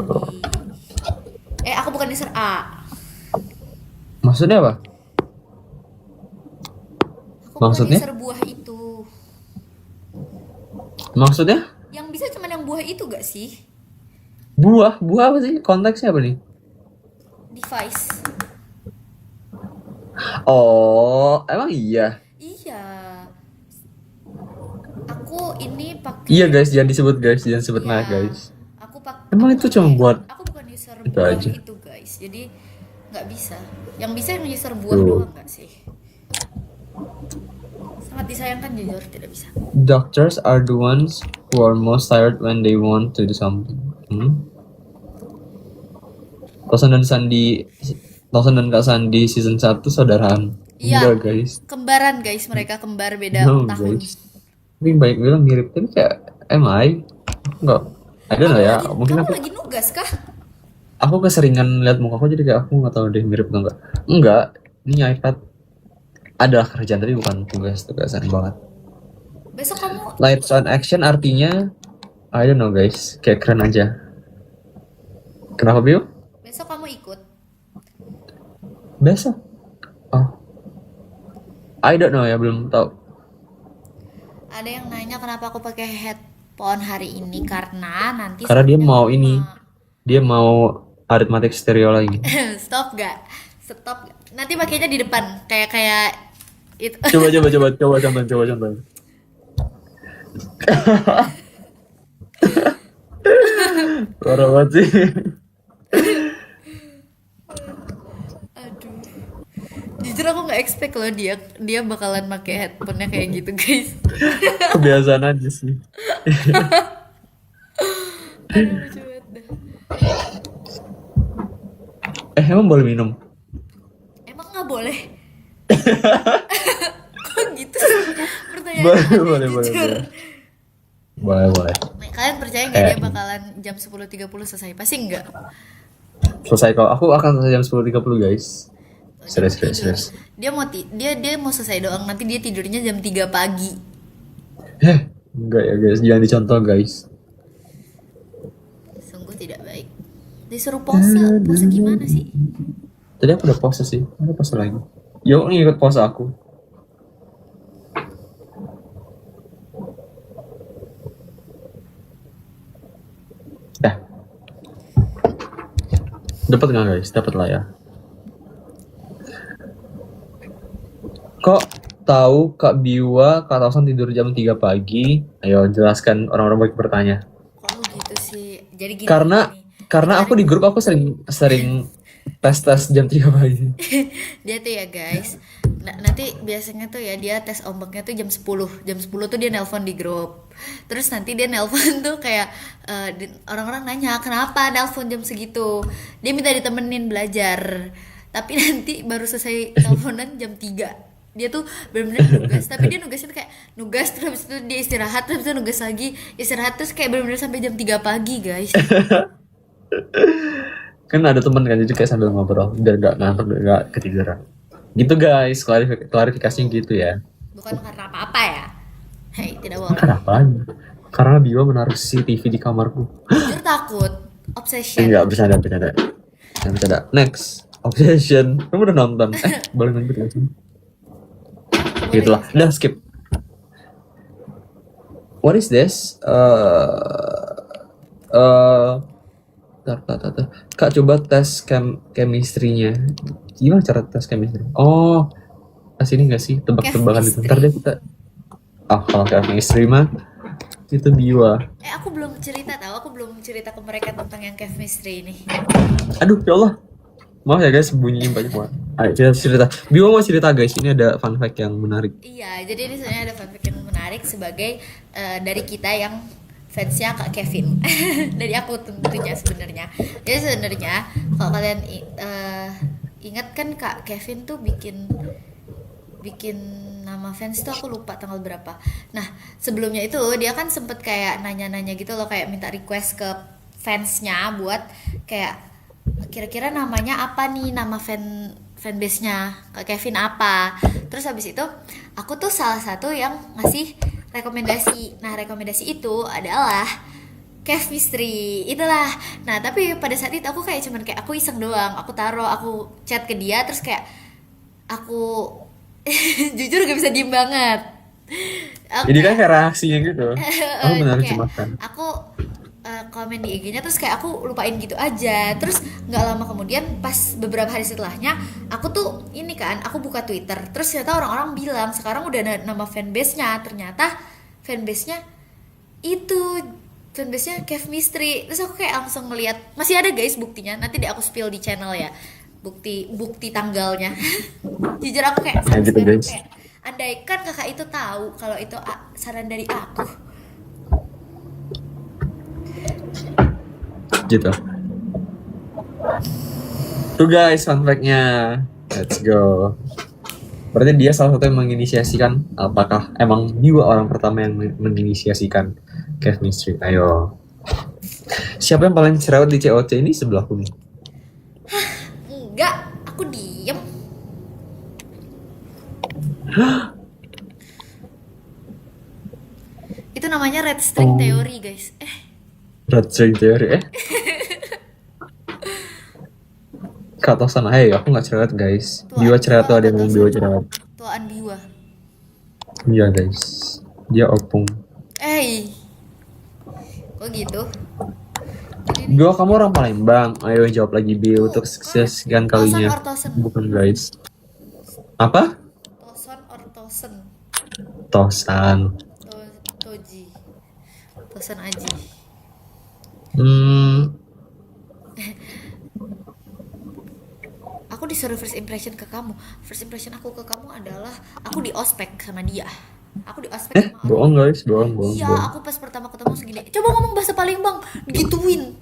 aku bukan user A. Maksudnya apa? Aku Maksudnya? bukan user buah itu. Maksudnya? Yang bisa cuman yang buah itu gak sih? Buah apa sih? Konteksnya apa nih? Device. Oh, emang iya. Iya. Aku ini pakai. Iya guys, jangan disebut guys, jangan sebut Iya. merek guys. Aku pakai. Emang itu cuma buat Aku bukan user itu buah aja. itu, guys. Jadi nggak bisa. Yang bisa yang user buah Tuh. doang nggak sih? Sangat disayangkan jujur tidak bisa. Doctors are the ones who are most tired when they want to do something. Tosan dan Kak Sandi season 1 saudaraan. Iya. Enggak guys. Kembaran guys, mereka kembar beda No tahun. guys. Tapi banyak bilang mirip, tapi kayak enggak. I don't know ya. Mungkin Kamu aku lagi nugas kah? keseringan lihat muka aku jadi kayak aku nggak tahu deh mirip atau enggak. Enggak. Ini iPad adalah kerjaan tapi bukan tugasan banget. Besok kamu Lights on action artinya I don't know guys, kayak keren aja. Kenapa Bio? besok kamu ikut. Besok. Oh. I don't know ya, belum tahu. Ada yang nanya kenapa aku pakai headphone hari ini karena nanti Karena dia soundnya mau sama. ini. Dia mau aritmatik stereo lagi. Stop gak? Stop gak? Nanti pakainya di depan kayak itu. Coba contoh. Parah banget sih. Aduh. Jujur aku nggak expect loh dia bakalan pakai headphone-nya kayak gitu, guys. Kebiasaan aja sih. Aduh, lucu banget dah. Emang boleh minum? Emang nggak boleh? Kok gitu sih? Pertanyaan Boleh. Kalian percaya nggak dia bakalan jam 10.30 selesai? Pasti enggak. Selesai kok. Aku akan selesai jam 10.30 guys. Oh, dia Serius, mau serius, tidur. serius. Dia mau selesai doang, nanti dia tidurnya jam 3 pagi. Enggak ya guys, jangan dicontoh guys. Sungguh tidak baik. Disuruh pose gimana sih? Tadi aku udah pose sih, ada pose lagi. Yuk nih ikut pose aku. Dah. Dapat nggak guys? Dapat lah ya. Kok tahu Kak Biwa, Kak Tausan tidur jam 3 pagi? Ayo jelaskan, orang-orang baik bertanya. Kok lu gitu sih? Jadi gini. Karena aku di grup aku sering tes jam 3 pagi. Dia tuh ya guys, nanti biasanya tuh ya dia tes ombaknya tuh jam 10. Jam 10 tuh dia nelpon di grup. Terus nanti dia nelpon tuh kayak orang-orang nanya kenapa nelpon jam segitu. Dia minta ditemenin belajar. Tapi nanti baru selesai teleponan jam 3. Dia tuh benar-benar nugas, tapi dia nugasin kayak nugas terus habis itu dia istirahat, terus itu nugas lagi, istirahat terus kayak benar-benar sampai jam 3 pagi, guys. Kan ada teman kan, jadi kayak sambil ngobrol biar gak ngantuk, gak ketiduran. Gitu guys, klarifikasinya gitu ya. Bukan karena apa-apa ya. Hei, tidak boleh. Kenapa? Karena Biwa menaruh CCTV di kamarku. Jujur takut, obsession. Enggak, bercanda. Next, Obsession. Kamu udah nonton? Boleh nonton gak sih? Gitulah, udah skip. What is this? Kak coba tes chemistry-nya. Gimana cara tes chemistry? Oh, sini nggak sih tebak-tebakan itu? Ntar deh kita. Kalau chemistry mah itu Biwa. Aku belum cerita ke mereka tentang yang chemistry ini. Aduh, ya Allah. Maaf ya guys, bunyinya banyak banget. Ayo kita cerita. Biwa mau cerita guys, ini ada fun fact yang menarik. Iya, jadi ini sebenarnya ada fun fact yang menarik sebagai dari kita yang fansnya Kak Kevin. Dari aku tentunya sebenarnya. Jadi sebenarnya kalau kalian ingat kan Kak Kevin tuh bikin nama fans tuh aku lupa tanggal berapa. Nah, sebelumnya itu dia kan sempet kayak nanya-nanya gitu loh, kayak minta request ke fansnya buat kayak kira-kira namanya apa nih, nama fanbase-nya Kak Kevin apa. Terus habis itu aku tuh salah satu yang ngasih rekomendasi. Nah, rekomendasi itu adalah chemistry itulah. Nah, tapi pada saat itu aku kayak cuman kayak aku iseng doang. Aku chat ke dia terus kayak aku jujur gak bisa diem banget. Jadi kan kayak reaksinya gitu. Aku benar cemaskan. Aku komen di IG-nya terus kayak aku lupain gitu aja. Terus nggak lama kemudian pas beberapa hari setelahnya aku tuh ini kan aku buka Twitter. Terus ternyata orang-orang bilang sekarang udah ada nama fanbase-nya. Ternyata fanbase-nya chemistry. Terus aku kayak langsung ngeliat masih ada guys buktinya. Nanti deh aku spill di channel ya. Bukti tanggalnya. Jujur aku kayak gitu, guys. Kayak andaikan kakak itu tahu kalau itu saran dari aku. Gitu. Tuh guys, fun fact-nya. Let's go. Berarti dia salah satu yang menginisiasikan. Apakah emang Biwa orang pertama yang menginisiasikan chemistry? Ayo. Siapa yang paling cerewet di COC ini sebelahku nih? Enggak, aku diem. Itu namanya red string theory guys. Red string theory Kak Tosan, aku gak cerewet guys. Biwa cerewet tuh, ada yang ngomong Biwa cerewet. Tuaan Biwa. Iya guys, dia opung. Kok gitu? Biwa kamu orang Palembang. Ayo jawab lagi Biwa untuk sekian kalinya. Bukan guys. Apa? Tosan or Tosen? Tosan. Toji. Tosan Aji. Aku disuruh first impression ke kamu. First impression aku ke kamu adalah aku di ospek sama dia. Aku di ospek sama bohong guys, bohong. Iya, aku pas pertama ketemu segini. Coba ngomong bahasa Palembang, digituin.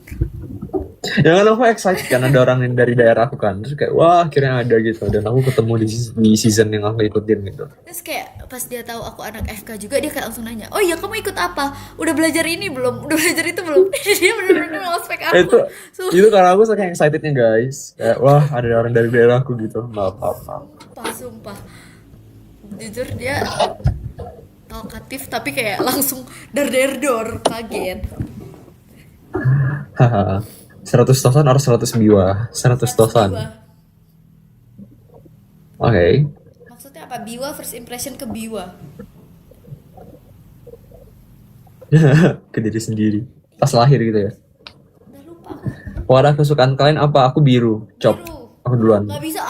Ya kan aku excited kan ada orang yang dari daerah aku kan. Terus kayak wah akhirnya ada gitu. Dan aku ketemu di season yang aku ikutin gitu. Terus kayak pas dia tahu aku anak FK juga, dia kayak langsung nanya, oh iya kamu ikut apa, udah belajar ini belum, udah belajar itu belum. Dia bener-bener ngospek Itu aku. itu karena aku saking excitednya guys. Kayak wah ada orang dari daerahku gitu. Maaf maaf maaf. Sumpah, jujur dia talkatif tapi kayak langsung dar kaget. Haha. 100 tosan harus 100 biwa. 100 tosan. Biwa. Oke. Maksudnya apa? Biwa first impression ke Biwa. Ke diri sendiri. Pas lahir gitu ya. Udah lupa aku. Warna kesukaan kalian apa? Aku biru. Cop. Biru. Aku duluan. Gak bisa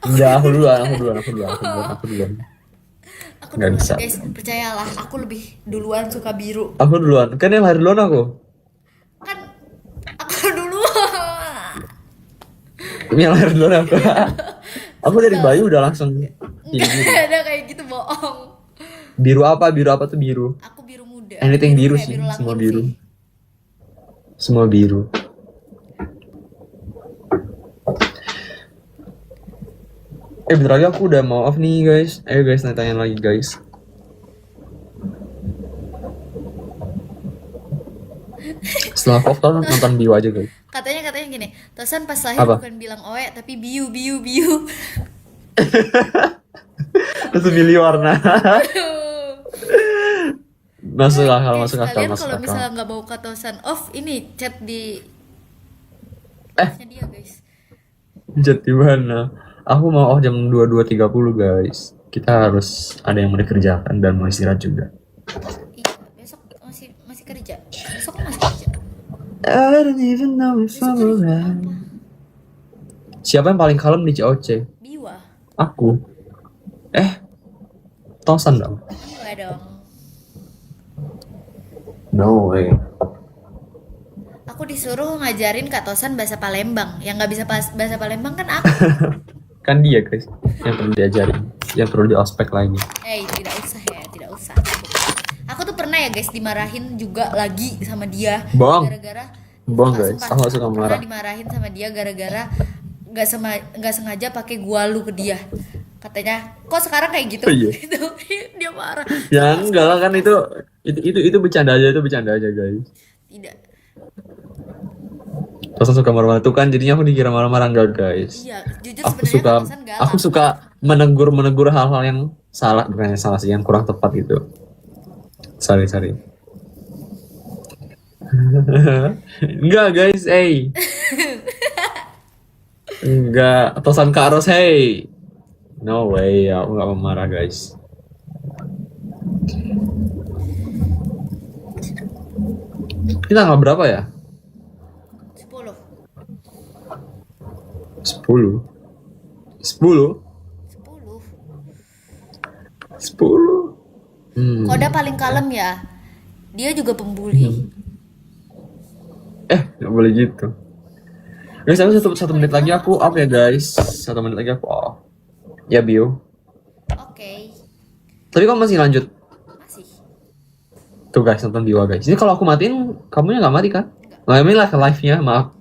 Enggak, aku duluan. Aku Nggak duluan bisa. guys, percayalah aku lebih duluan suka biru. Aku duluan. Kan yang lahir duluan aku. Kan aku duluan. Ini yang lahir duluan aku. Aku dari bayi udah langsung ini biru. Nggak ada kayak gitu, bohong. Biru apa? Biru apa tuh biru? Aku biru muda. Anything biru kayak sih, langit semua biru. sih. Semua biru. Bentar lagi aku udah mau off nih guys. Ayo guys, tanya lagi guys. Setelah off kalian nonton Biu aja guys. Katanya gini, Tosan pas lahir Apa? bukan bilang oe tapi biu. Langsung milih warna. Masuk akal, Guys, masuk akal, kalian masuk kalau akal. misalnya nggak mau kata Tosan off, ini chat di Eh. dia guys. Jati mana? Aku mau off jam 22.30 guys. Kita harus ada yang mau dikerjakan dan mau istirahat juga. Iya, besok masih kerja. Besok kan masih kerja. I don't even know if I'm alright. Siapa yang paling kalem di COC? Biwa. Aku. Tosan dong. Enggak dong. No way. Aku disuruh ngajarin Kak Tosan bahasa Palembang. Yang nggak bisa bahasa Palembang kan aku. Kan dia guys yang perlu diajarin, yang perlu diospek lagi. Tidak usah ya, tidak usah. Aku tuh pernah ya guys dimarahin juga lagi sama dia. Bohong. Gara-gara Bohong Sumpah, guys, aku gak suka pernah marah. dimarahin sama dia gara-gara nggak sengaja pakai gualu ke dia. Katanya, kok sekarang kayak gitu? Oh, iya. Gitu. Dia marah. Ya enggak lah kan itu bercanda aja guys. Tidak. Tosan suka marah-marah tuh kan jadinya aku dikira marah-marah enggak guys. Iya, jujur Aku sebenarnya suka Kak Tosan galak. aku suka menegur hal-hal yang salah, bukan yang salah sih, yang kurang tepat gitu. Sorry. Enggak guys, enggak, Tosan Karos, hey. No way, aku nggak mau marah guys. Kita tanggal berapa ya? 10. 10. 10? 10. 10. Koda paling kalem ya. Dia juga pembuli. Nggak boleh gitu. Guys, aku satu menit lagi aku off ya guys. 1 menit lagi aku off. Ya Bio. Oke. Tapi kamu masih lanjut. Masih. Tuh guys, nonton Biwa guys. Ini kalau aku matiin, kamunya nggak mati kan? Nggak ini lah live-nya, maaf.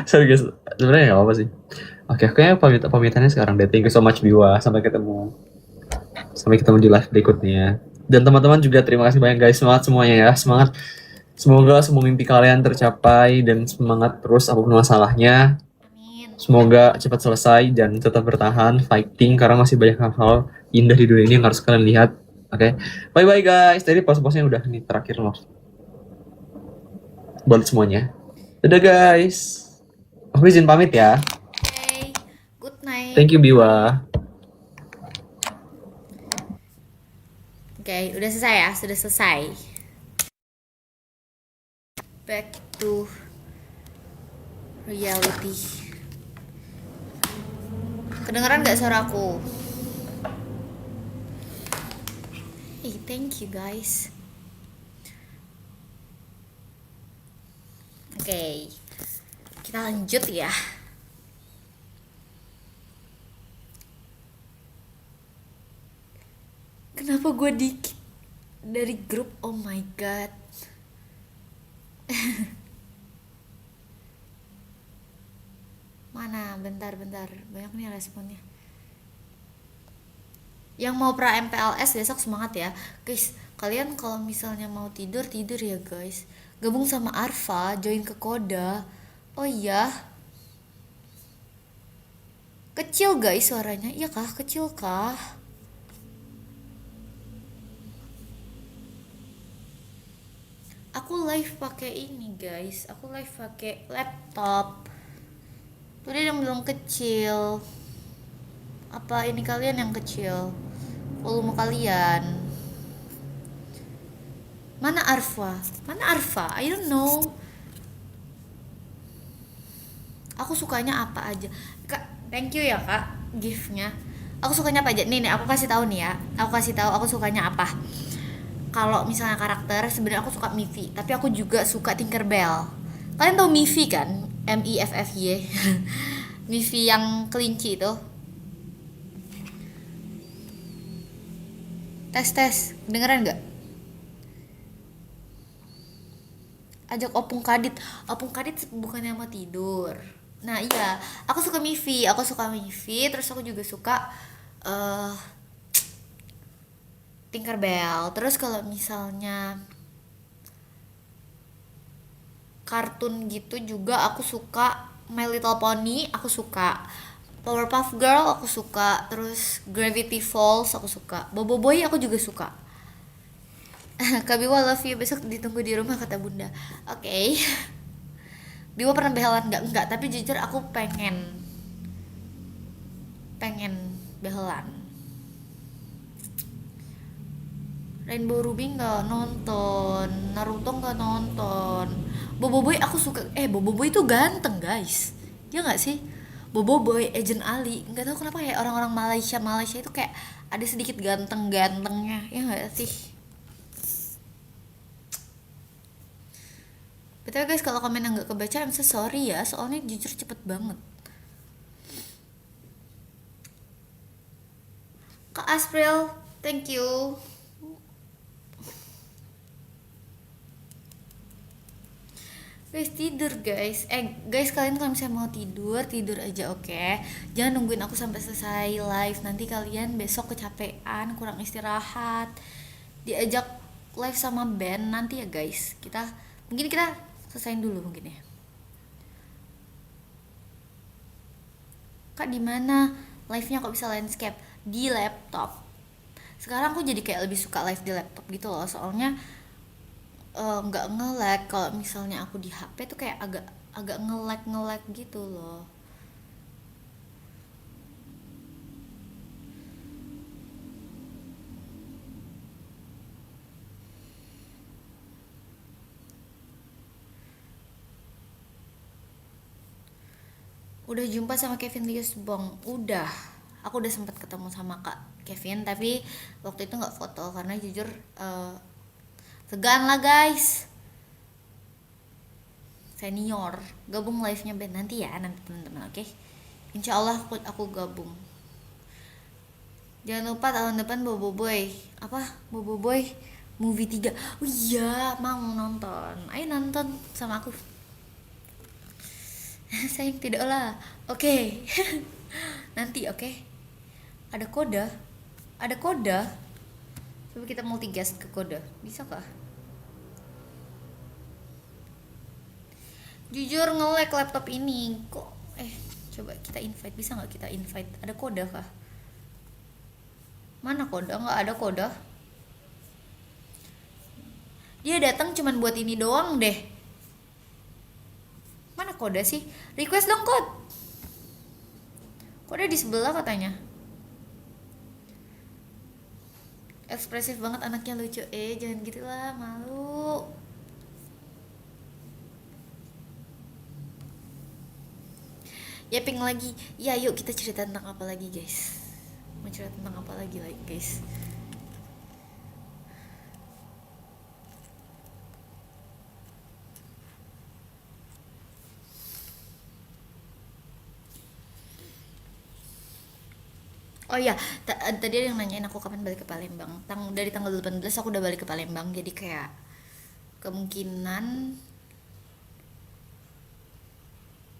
Sorry guys, sebenarnya nggak apa sih. Oke, kayaknya pamitannya sekarang deh. Thank you so much Biwa. Sampai ketemu di live berikutnya. Dan teman-teman juga terima kasih banyak guys. Semangat semuanya ya. Semangat. Semoga semua mimpi kalian tercapai dan semangat terus apapun masalahnya. Amin. Semoga cepat selesai dan tetap bertahan, fighting karena masih banyak hal-hal indah di dunia ini yang harus kalian lihat. Oke. Bye bye guys. Tadi pos-posnya udah nih terakhir loh. Buat semuanya. Dadah guys. Aku izin pamit ya. Oke. Good night. Thank you Biwa. Oke, udah selesai ya, sudah selesai. Back to reality. Kedengeran nggak suaraku? Hey, thank you guys. Oke, kita lanjut ya. Kenapa gue dikit dari grup? Oh my god. Mana? Bentar, banyak nih responnya. Yang mau pra MPLS besok semangat ya guys. Kalian kalau misalnya mau tidur tidur ya guys, gabung sama Arfa, join ke Koda. Oh iya, kecil guys suaranya, iya kah, kecil kah? Aku live pakai ini guys, aku live pakai laptop. Tuh dia yang belum kecil. Apa ini kalian yang kecil? Volume kalian. Mana Arfa? Mana Arfa? I don't know. Aku sukanya apa aja. Kak, thank you ya kak, giftnya. Aku sukanya apa aja. Nih, aku kasih tahu nih ya. Aku kasih tahu aku sukanya apa. Kalau misalnya karakter, sebenarnya aku suka Miffy, tapi aku juga suka Tinkerbell. Kalian tahu Miffy kan? Miffy. Miffy yang kelinci itu. Tes, dengeran nggak? Ajak Opung Kadit bukannya mau tidur. Nah iya, aku suka Miffy, terus aku juga suka eh Tinkerbell. Terus kalau misalnya kartun gitu juga aku suka My Little Pony, aku suka Powerpuff Girl, aku suka, terus Gravity Falls aku suka, Bobo Boy aku juga suka. Kak Biwa love you, besok ditunggu di rumah kata bunda. Oke. Okay. Biwa pernah behelan nggak, tapi jujur aku pengen behelan. Rainbow Ruby nggak nonton, Naruto nggak nonton. Bobo Boy aku suka. Bobo Boy itu ganteng guys, ya nggak sih? Bobo Boy, Agent Ali, nggak tahu kenapa ya orang-orang Malaysia itu kayak ada sedikit ganteng-gantengnya, ya nggak sih? Betul guys, kalau komen yang nggak kebaca, I'm so sorry ya, soalnya jujur cepet banget. Kak Aspril, thank you. Guys tidur guys. Guys, kalian kalau misalnya mau tidur tidur aja, oke okay? Jangan nungguin aku sampai selesai live, nanti kalian besok kecapean, kurang istirahat, diajak live sama band nanti ya guys. Mungkin kita selesain dulu mungkin ya. Kak di mana live-nya kok bisa landscape? Di laptop. Sekarang aku jadi kayak lebih suka live di laptop gitu loh, soalnya nggak nge-lag. Kalau misalnya aku di HP tuh kayak agak agak nge-lag gitu loh. Udah jumpa sama Kevin Lius Bong? Udah. Aku udah sempat ketemu sama Kak Kevin, tapi waktu itu nggak foto karena jujur segan lah guys. Senior gabung live-nya band nanti ya, nanti teman-teman, oke? Insya Allah aku gabung. Jangan lupa tahun depan Bobo Boy. Apa? Bobo Boy movie 3. Oh iya, mau nonton. Ayo nonton sama aku. Sayang tidak lah. Oke. Nanti oke. Ada Koda. Ada Koda. Coba kita multigast ke Koda. Bisa kah? Jujur nge-lag laptop ini. Kok coba kita invite, bisa nggak kita invite? Ada Koda kah? Mana Koda? Nggak ada Koda. Dia datang cuman buat ini doang deh. Mana Koda sih? Request dong Kod. Koda di sebelah katanya. Ekspresif banget anaknya, lucu. Jangan gitulah, malu. Ya ping lagi. Ya yuk kita cerita tentang apa lagi guys? Mau cerita tentang apa lagi guys? Oh iya, tadi ada yang nanyain aku kapan balik ke Palembang. Dari tanggal 18 aku udah balik ke Palembang, jadi kayak kemungkinan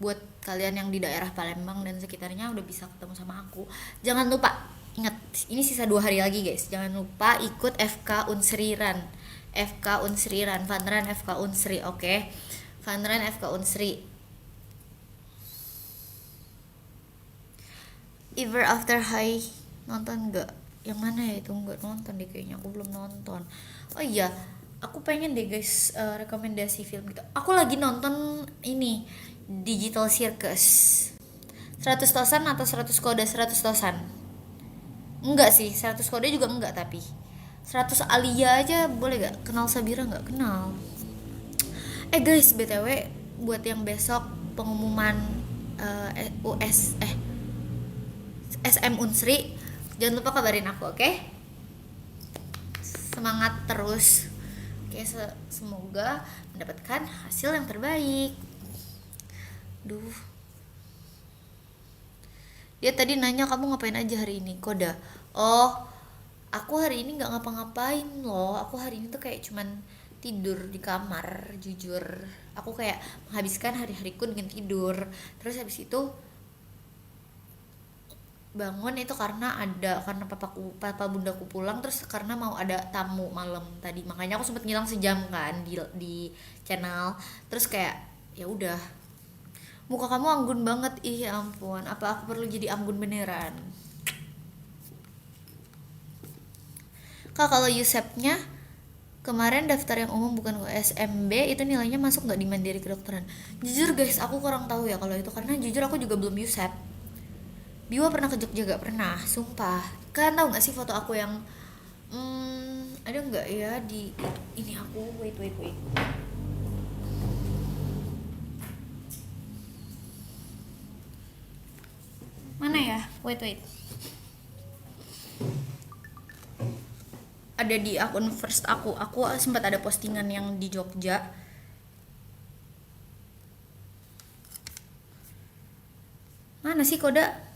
buat kalian yang di daerah Palembang dan sekitarnya udah bisa ketemu sama aku. Jangan lupa, ingat ini sisa 2 hari lagi guys, jangan lupa ikut FK Unsri Run. FK Unsri Run, Fun Run FK Unsri, oke? Fun Run FK Unsri. Ever After High nonton nggak? Yang mana ya itu? Nggak nonton deh kayaknya, aku belum nonton. Oh iya, aku pengen deh guys rekomendasi film gitu. Aku lagi nonton ini Digital Circus. 100 tosan atau 100 kode 100 tosan? Enggak sih, 100 kode juga enggak, tapi 100 Alia aja boleh gak? Kenal Sabira nggak? Kenal. Guys, BTW buat yang besok pengumuman SM Unsri, jangan lupa kabarin aku, oke? Semangat terus. Oke, semoga mendapatkan hasil yang terbaik. Duh. Dia tadi nanya kamu ngapain aja hari ini, Koda. Oh, aku hari ini nggak ngapa-ngapain loh. Aku hari ini tuh kayak cuman tidur di kamar, jujur. Aku kayak menghabiskan hari-hariku dengan tidur. Terus habis itu bangun itu karena papa bundaku pulang, terus karena mau ada tamu malam tadi, makanya aku sempat ngilang sejam kan di channel. Terus kayak ya udah, muka kamu anggun banget, ih ya ampun, apa aku perlu jadi anggun beneran? Kak, kalau Yusepnya kemarin daftar yang umum bukan USMB, itu nilainya masuk nggak di Mandiri Kedokteran? Jujur guys, aku kurang tahu ya kalau itu, karena jujur aku juga belum Yusep. Biwa pernah ke Jogja gak? Pernah, sumpah. Kalian tahu gak sih foto aku yang ada nggak ya di ini aku, wait mana ya, wait ada di akun first aku sempat ada postingan yang di Jogja. Mana sih Koda?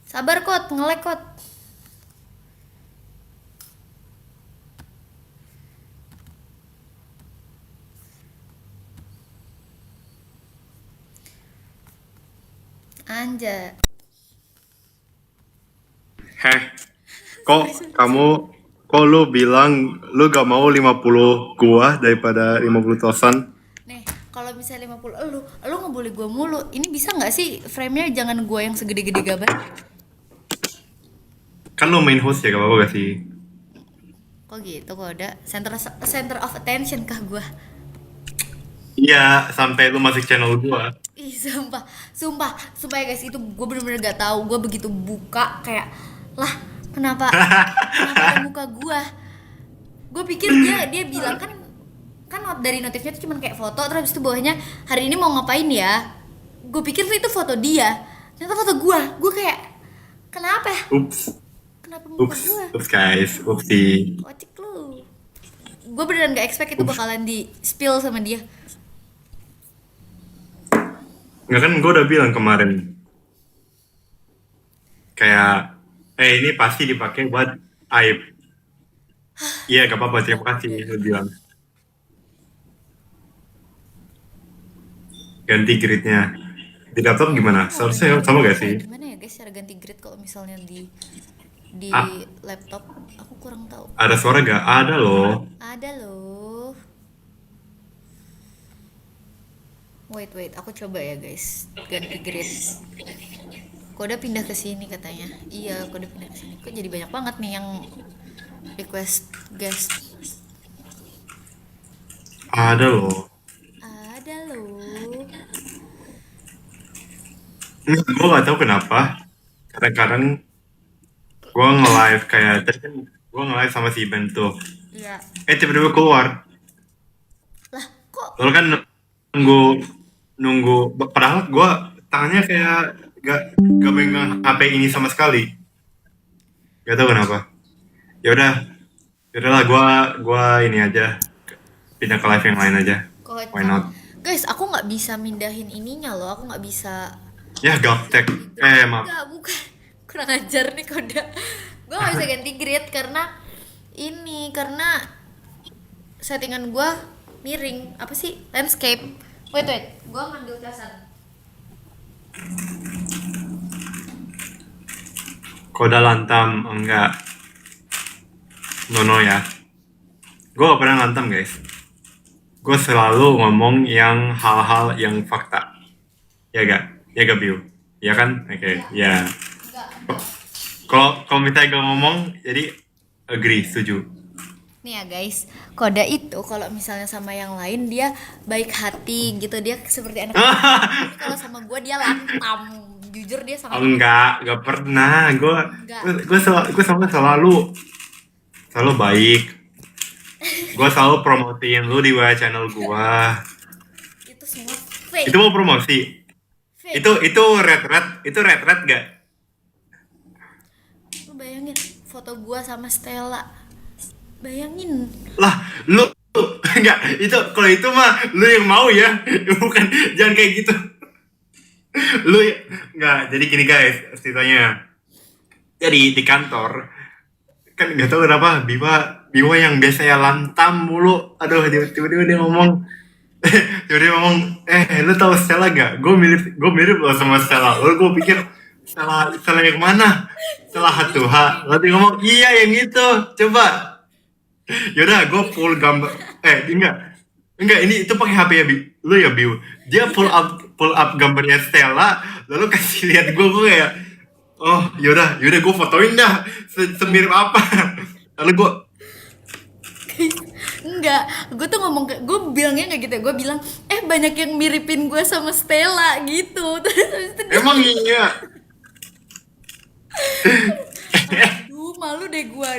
Sabar Kot, nge-lag Kot. Anja. Kok lu bilang lu gak mau 50 gua daripada 50 tosan? Nih, kalau misalnya 50 lu nggak boleh gua mulu. Ini bisa nggak sih frame-nya jangan gua yang segede-gede gaban? Kan lu main host ya, gak apa-apa gak sih? Kok gitu, Koda? Center of attention kah gua? Iya, sampai lu masuk channel gua. Ih, sumpah ya guys, itu gue bener-bener gak tahu. Gue begitu buka kayak, lah kenapa ada muka gue pikir dia bilang kan dari notifnya tuh cuman kayak foto, terus habis itu bawahnya hari ini mau ngapain ya. Gue pikir tuh itu foto dia, ternyata foto gue kayak kenapa kenapa muka gue Oops guys, oopsie. kocik lu. Gue beneran gak expect itu bakalan di spill sama dia. Nggak, kan gua udah bilang kemarin. Kayak, ini pasti dipakai buat aib. Iya, gak apa-apa, terima kasih lu bilang. Ganti gridnya. Di laptop gimana? Seharusnya sama gak sih? Gimana ya guys cara ganti grid kalau misalnya di Ah, laptop? Aku kurang tahu. ada suara gak? Ada loh. Ada loh. Wait, aku coba ya guys, ganti grid. Koda pindah ke sini katanya. Iya, Koda pindah ke sini. Kok jadi banyak banget nih yang request guest. Ada loh. Ada loh. Gue gak tahu kenapa. Kadang-kadang gue nge-live kayak tadi kan gue nge-live sama si Ben tuh. Iya. Tiba-tiba keluar. Lah, kok Lalu kan nunggu. Padahal gue tangannya kayak gak megang HP ini sama sekali. Gak tahu kenapa. Yaudahlah gue ini aja pindah ke live yang lain aja. Why not? Guys, aku nggak bisa mindahin ininya loh. Aku nggak bisa. Ya gaptek. Maaf. Enggak, bukan. Kurang ajar nih Koda. Gue gak bisa ganti grid karena settingan gue miring. Apa sih? Landscape. Wait, gue ngambil casan. Koda lantam enggak. No ya. Gue gak pernah lantam guys. Gue selalu ngomong yang hal-hal yang fakta. Ya gak Biu? Ya kan? Oke, ya. Enggak. Kalau misalnya gue ngomong, jadi agree, setuju. Nih ya guys, Koda itu kalau misalnya sama yang lain dia baik hati gitu, dia seperti anak. Tapi kalau sama gue dia lantam. Jujur dia sangat. Enggak pernah. Enggak. Gue selalu baik. Gue selalu promotin lu di WA channel gue. Itu semua fake. Itu mau promosi. Fake. Itu red gak? Lu bayangin foto gue sama Stella. Bayangin. Lah, lu enggak, itu kalau itu mah lu yang mau ya. Bukan, jangan kayak gitu. Lu enggak, jadi gini guys, ceritanya. Jadi di kantor kan nggak tahu kenapa Bima yang biasanya lantam mulu. Aduh, tiba-tiba dia ngomong tiba-tiba ngomong, lu tahu Stella gak? Gue mirip loh sama Stella. Lalu gue pikir Stella yang mana? Stella Hatuha. Lalu dia ngomong, iya yang itu. Coba. Yaudah, gue full gambar. Enggak, ini itu pakai HP ya, lu ya, Biu. Dia pull up gambarnya Stella, lalu kasih lihat gue kayak, oh, yaudah, gue fotoin dah, semirip apa. Lalu gue, Enggak, gue tuh gue bilangnya nggak gitu ya. Gue bilang, banyak yang miripin gue sama Stella gitu. Terus habis itu dia, emang iya. aduh malu deh gue.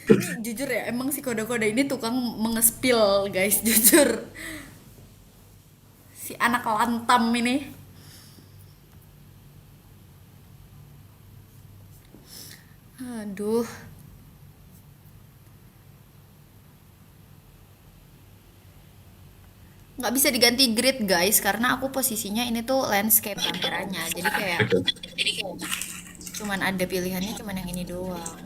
Ini jujur ya, emang si Koda-Koda ini tukang mengespil guys, jujur. Si anak lantam ini. Aduh. Nggak bisa diganti grid guys, karena aku posisinya ini tuh landscape kameranya. Jadi kayak cuman ada pilihannya cuman yang ini doang.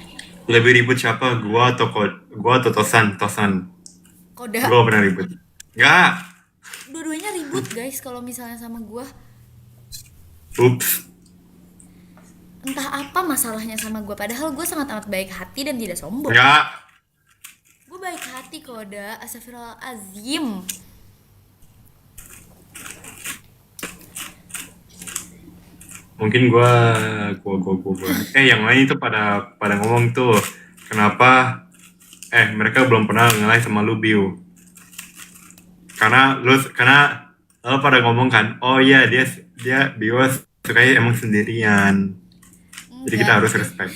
Lebih ribut siapa? Gua atau Tosan. Koda, Gua pernah ribut. Enggak. dua-duanya ribut guys kalau misalnya sama gua. Ups. Entah apa masalahnya sama gua, padahal gua sangat amat baik hati dan tidak sombong. Enggak. Gua baik hati Koda, astagfirullahalazim. Mungkin gua. Yang lain itu pada ngomong tuh, kenapa mereka belum pernah nge-live sama lu, Biu. Karena lo pada ngomong kan, oh iya dia Biu sukanya emang sendirian. Jadi kita harus respect.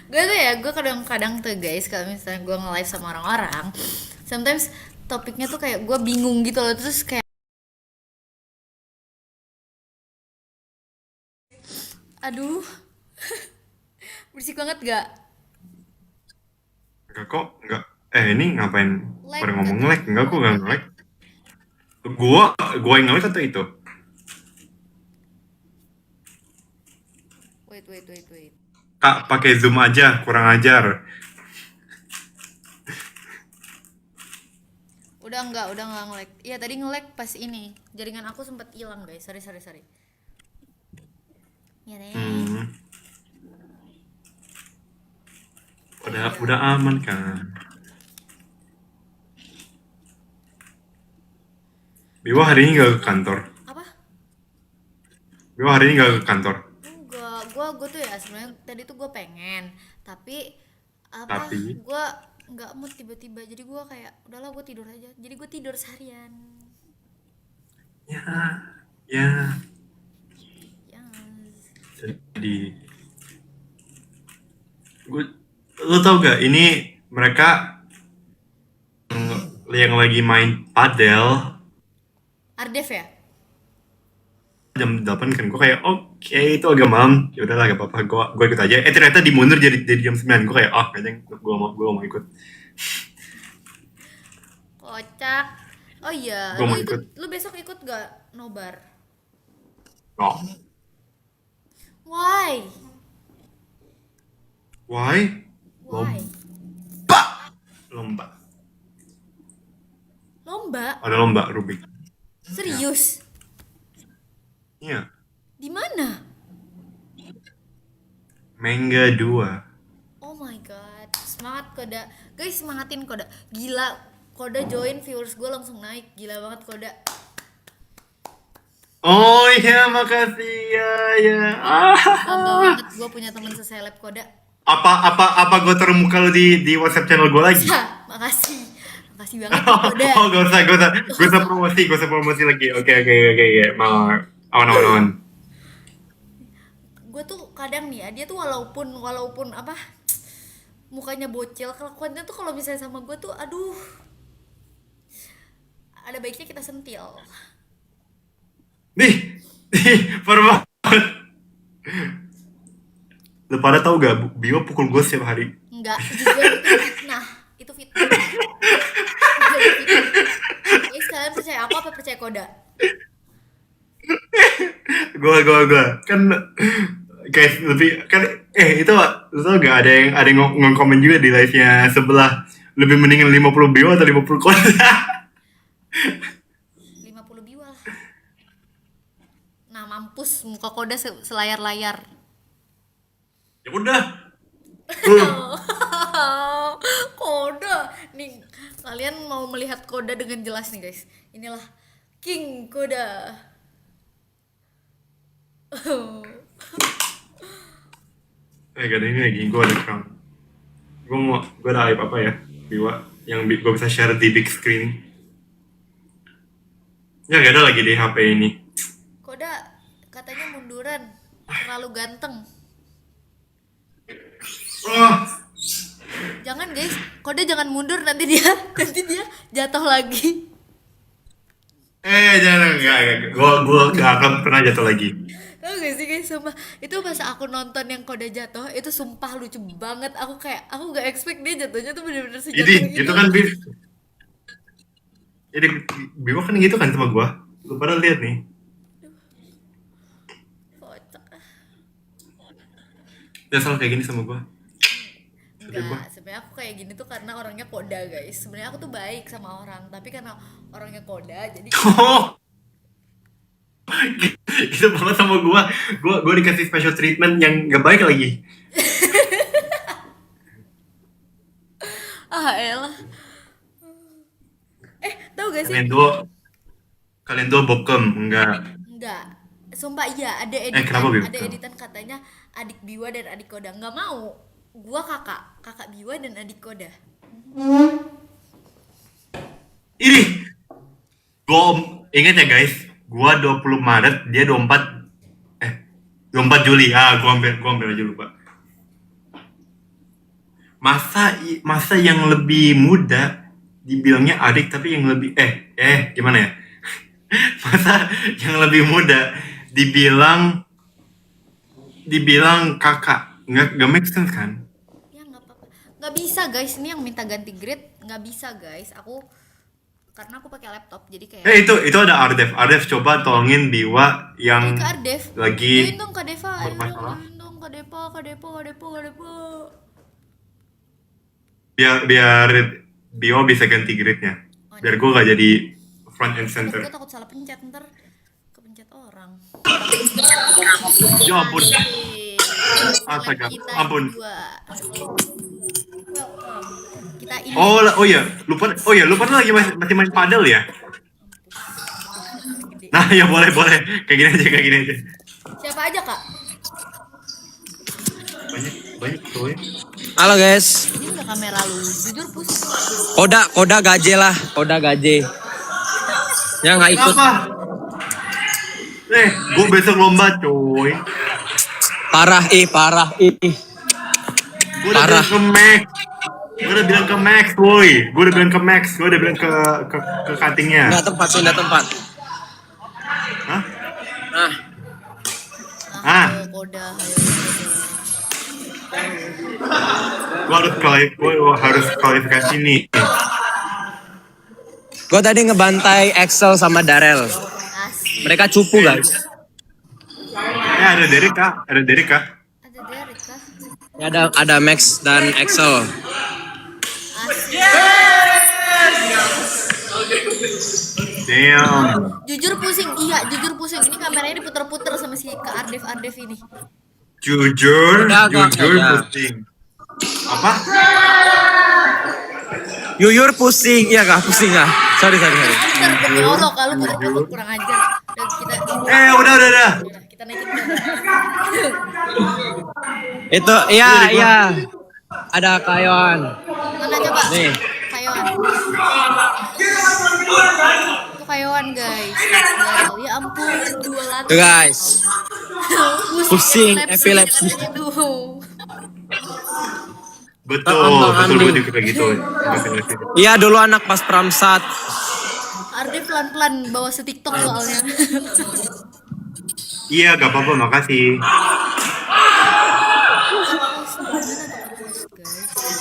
Gue kadang-kadang tuh guys, kalau misalnya gue nge-live sama orang-orang, sometimes topiknya tuh kayak gue bingung gitu loh, terus kayak aduh berisik banget gak? Enggak kok, enggak. Ini ngapain Lag pada ngomong gak? nge-lag? Enggak kok, enggak nge-lag. Gua yang nge-lag atau itu? Wait. Kak, pakai Zoom aja, kurang ajar. Udah nggak nge-lag. Iya tadi nge-lag pas ini. Jaringan aku sempat hilang guys. Sorry. Ya deh. Udah aman kan? Biwa hari ini gak ke kantor. Apa? Biwa hari ini gak ke kantor. Enggak, gue tuh ya sebenarnya tadi tuh gue pengen, tapi Tapi? gue nggak mood tiba-tiba, jadi gue kayak udahlah gue tidur aja, jadi gue tidur seharian. Ya. Yes. Jadi, lo tau gak? Ini mereka yang lagi main padel Ardef ya? jam 8 kan, gue kayak oke, itu agak malam, ya udahlah gak apa-apa, gue ikut aja. Ternyata dimundur jadi jam 9. Gue kayak kayaknya gue mau ikut. Kocak. Oh iya, Gua mau ikut. lu besok ikut gak nobar? Oh, Why? why? Lomba. Lomba? Ada lomba Rubik. Serius? Iya. Di mana? Mangga 2. Oh my god, semangat Koda. Guys, semangatin Koda. Gila, Koda join, viewers gue langsung naik. Gila banget Koda. Oh iya, makasih ya ya. Bangga banget gue punya teman seseleb Koda. Apa gue termuka lu di WhatsApp channel gue lagi? Makasih. Makasih banget Koda. Oh, gak usah promosi lagi. Oke. Mau awan. Gue tuh kadang nih ya, dia tuh walaupun apa mukanya bocil, kelakuannya tuh kalau misalnya sama gue tuh aduh, ada baiknya kita sentil. Nih, parah banget. Lu pada tau gak, Bimo pukul gue setiap hari. Enggak, jujur itu fitnah. Itu fitnah. Guys, kalian percaya aku apa percaya Koda? Gue kan guys lebih kan itu lu tau gak ada yang ngomong juga di live nya sebelah, lebih mendingan 50 Bimo atau 50 Koda. 50 biwa lah. Nah, mampus muka Koda selayar-layar. Ya udah. Koda nih, kalian mau melihat Koda dengan jelas nih guys. Inilah King Koda. Gak ada ini lagi, gue ada account. Gue ada hype apa ya, Biwa, yang gue bisa share di big screen. Ya gak ada lagi di HP ini. Koda katanya munduran, terlalu ganteng. Oh, Jangan guys, Koda jangan mundur, nanti dia jatuh lagi. jangan, gue gak akan pernah jatuh lagi. Tau gak sih guys, sumpah itu pas aku nonton yang Koda jatuh itu sumpah lucu banget. Aku gak expect dia jatuhnya tuh bener-bener sejatuh Jadi gitu kan, Bif. Jadi Bimo kan gitu kan sama gue. Lu pada lihat nih. Kocak. Dia selalu kayak gini sama gue. Enggak, sebenarnya aku kayak gini tuh karena orangnya Koda guys. Sebenarnya aku tuh baik sama orang, tapi karena orangnya Koda jadi Oh, gitu banget sama gue dikasih special treatment yang gak baik lagi. elah. Tahu gak sih? Kalian dua bokem enggak. Enggak. Sumpah iya, ada Kenapa, Bim? ada editan katanya adik Biwa dan adik Koda. Enggak mau. Gua kakak Biwa dan adik Koda. Ini gue inget ya guys, gue 20 Maret, dia 24 Juli. Gue ambil aja lupa. Masa yang lebih muda dibilangnya adik, tapi yang lebih gimana ya? Masa yang lebih muda dibilang kakak, nggak make sense kan? Ya nggak apa-apa. Nggak bisa guys, ini yang minta ganti grade nggak bisa guys. Karena aku pakai laptop jadi kayak. Itu ada Ardef coba tolongin Biwa yang Kak Ardev. lagi Join dong Kak Deva. Ayo bermasalah. join dong Kak Depa. biar Biwa bisa ganti grade-nya. Biar gue gak jadi front and center. Gue takut salah pencet, ntar kepencet orang. Ya ampun. Asik. Astaga, Kita ampun. dua. Welcome. Kita ini. Oh iya, lupa lagi masih main padel ya. Nah, ya boleh. Kayak gini aja. Siapa aja Kak? Banyak tuh ya. Halo guys, Ini udah kamera lu. Jujur pusing. Koda gaje lah, Koda gaje. Ya nggak ikut. Kenapa? Gue besok lomba coy. Parah. Gue udah Parah. bilang ke Max, boy. Gue udah bilang ke cuttingnya. Nggak tempat. Hah? Nah, Ayo Koda. Gue harus kualifikasi nih. gue tadi ngebantai Excel sama Darel. Asik. Mereka cupu guys. Ada Derek kah? Ada Derek Kak. Ya, ada Max dan Excel. Asik. Damn. Jujur pusing, iya jujur pusing. Ini kameranya diputer-puter sama si Kak Ardef Ardef ini. Jujur, Udah, gua jujur aja. pusing. Apa? Yuyur pusing, iya kak pusing kak. Sorry. Puter demi Jujur, Allah kalau puter-puter jujur. kurang ajar. Udah kita Udah. udah, kita naikin ke Itu iya. Ada kayon. mana coba? Nih. Kayoan. Itu kayoan guys. Garal. Ya ampun, dua Tuh lantai. guys. Pusing, epilepsi. Itu. Betul, Ambang betul ambing. gue juga gitu. Iya dulu anak pas Pramsat. Ardef pelan-pelan bawa se-TikTok soalnya. Iya, gak apa-apa, makasih. Guys.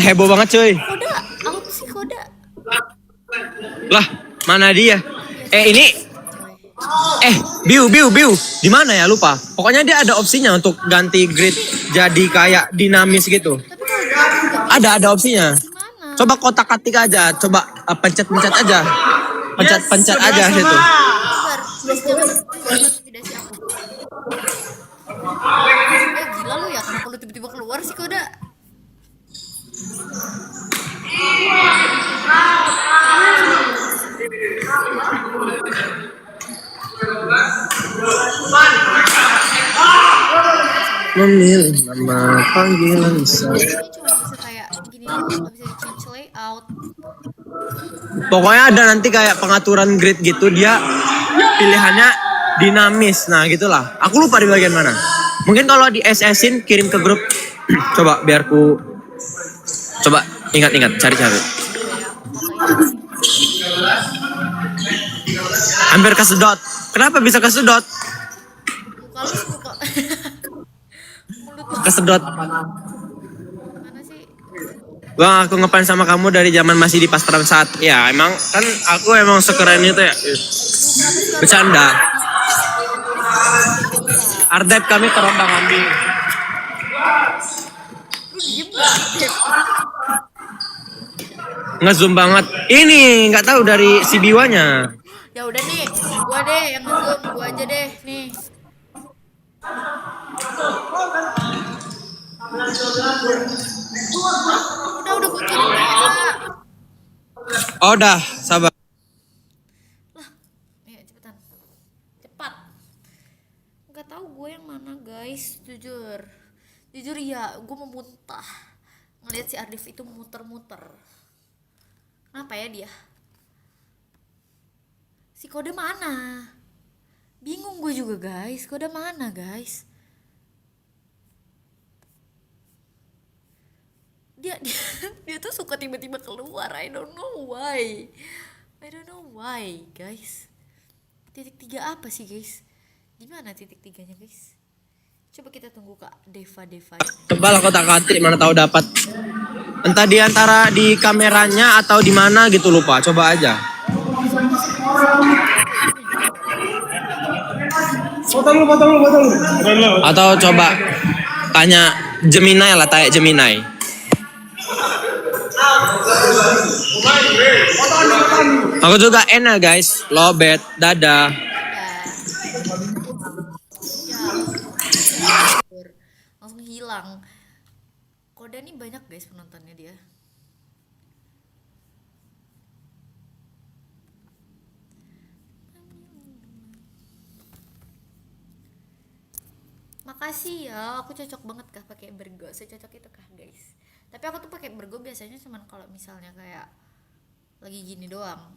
Heboh banget cuy. Koda, apa sih Koda? Lah, mana dia? Ini Coy. Biu. Di mana ya lupa. Pokoknya dia ada opsinya untuk ganti grid jadi kayak dinamis gitu. Tapi kalau gitu Ada opsinya. gimana? Coba kotak-katik aja, coba pencet-pencet aja. Pencet aja situ. Sabar, please jangan intimidasi aku. Gila lu ya, kenapa lu tiba-tiba keluar sih Koda? Memilih nama panggilan saya. Ini cuma bisa kayak gini doang, nggak bisa di change layout. Pokoknya ada nanti kayak pengaturan grid gitu, dia pilihannya dinamis. Nah gitulah. Aku lupa di bagian mana. Mungkin kalau di SS-in kirim ke grup. Coba biar ku coba ingat cari. Hampir kesedot. Kenapa bisa kesedot? Muka lu muka. Mulut lu Kesedot. mana sih? Bang, aku ngepan sama kamu dari zaman masih di Pas Pramsat. Ya, emang kan aku emang sekeren itu ya. Bercanda. Ardep kami terombang-ambing. Lu diem gak? Dep? Ngezoom banget. Ini nggak tahu dari si Biwanya. Ya udah nih, gua deh yang nge-zoom, gua aja deh nih. Udah gua kirim ya. Oh, udah, sabar. Ayo cepetan. Cepat. Nggak tahu gue yang mana guys, jujur. Jujur ya, gue mau muntah. Ngeliat si Ardif itu muter-muter. Kenapa ya dia? Si Koda mana? Bingung gue juga guys, Koda mana guys? Dia tuh suka tiba-tiba keluar. I don't know why guys. Titik 3 apa sih guys? Gimana titik 3-nya guys? Coba kita tunggu Kak Deva. Coba lah kotak-katik mana tahu dapat. Entah di antara di kameranya atau di mana gitu lupa. Coba aja. Atau coba tanya Gemini lah, tanya Gemini. Aku juga enak guys, lobet, dadah. Ya. Langsung hilang. Koda nih banyak guys penontonnya dia. Makasih ya, aku cocok banget kah pakai Bergo, secocok itu kah guys. Tapi aku tuh pakai Bergo biasanya cuman kalau misalnya kayak lagi gini doang.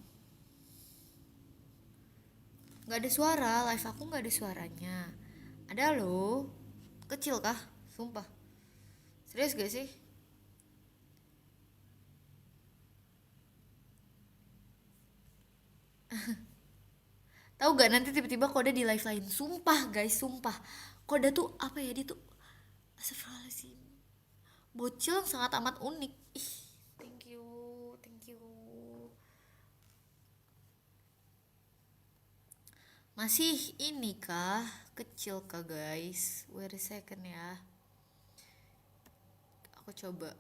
Nggak ada suara, live aku nggak ada suaranya. Ada loh, kecil kah? Sumpah. Serius gak sih? Tahu gak nanti tiba-tiba Koda di live lain. Sumpah guys, sumpah. Koda tuh apa ya, dia tuh astagfirullahaladzim, bocil yang sangat amat unik. Ih, thank you. Masih ini kah? Kecil kah guys? Wait a second ya. Aku coba.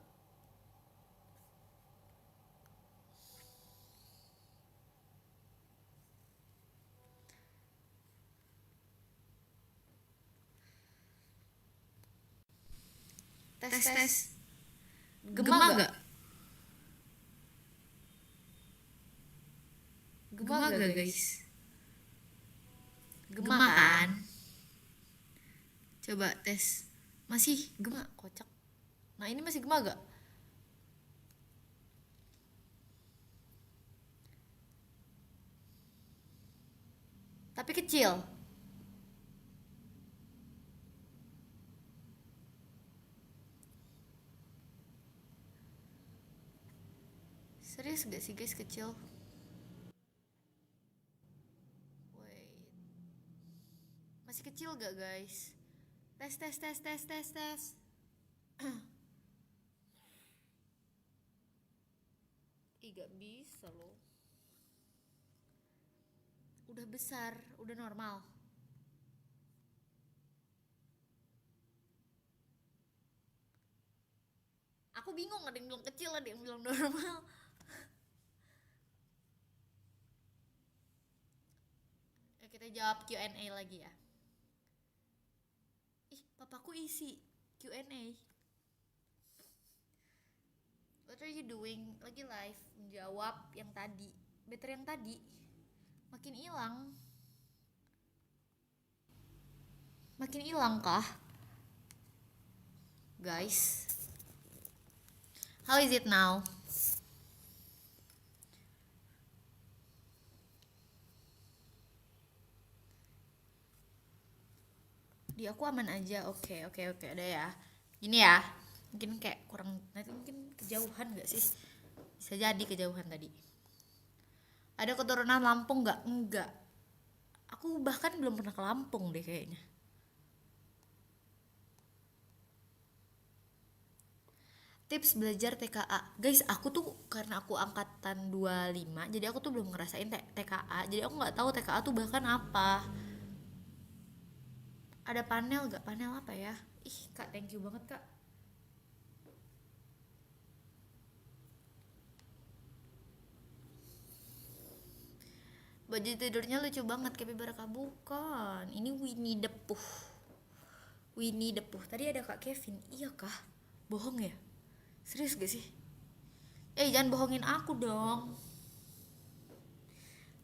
Tes. Gema gak? Gema gak guys? Gema kan? Coba tes. Masih gema, kocak. Nah ini masih gema gak? Tapi kecil. Serius gak sih guys kecil? Wait. Masih kecil gak guys? Tes. Ih gak bisa loh. Udah besar, udah normal. Aku bingung, ada yang bilang kecil, ada yang bilang normal. Kita jawab Q&A lagi ya. Ih, papaku isi Q&A. What are you doing? Lagi live, menjawab yang tadi. Better yang tadi. Makin hilang kah? Guys. How is it now? Di aku aman aja. Oke, ada ya. Gini ya. Mungkin kayak kurang, nanti mungkin kejauhan gak sih? Bisa jadi kejauhan tadi. Ada keturunan Lampung gak? Enggak. Aku bahkan belum pernah ke Lampung deh kayaknya. Tips belajar TKA. Guys, aku tuh karena aku angkatan 25, jadi aku tuh belum ngerasain TKA. Jadi aku nggak tahu TKA tuh bahkan apa. Ada panel gak? Panel apa ya? Ih, Kak, thank you banget, Kak. Baju tidurnya lucu banget, capybara bukan. Ini Winnie the Pooh. Tadi ada Kak Kevin. Iya kah? Bohong ya? Serius gak sih? Jangan bohongin aku dong.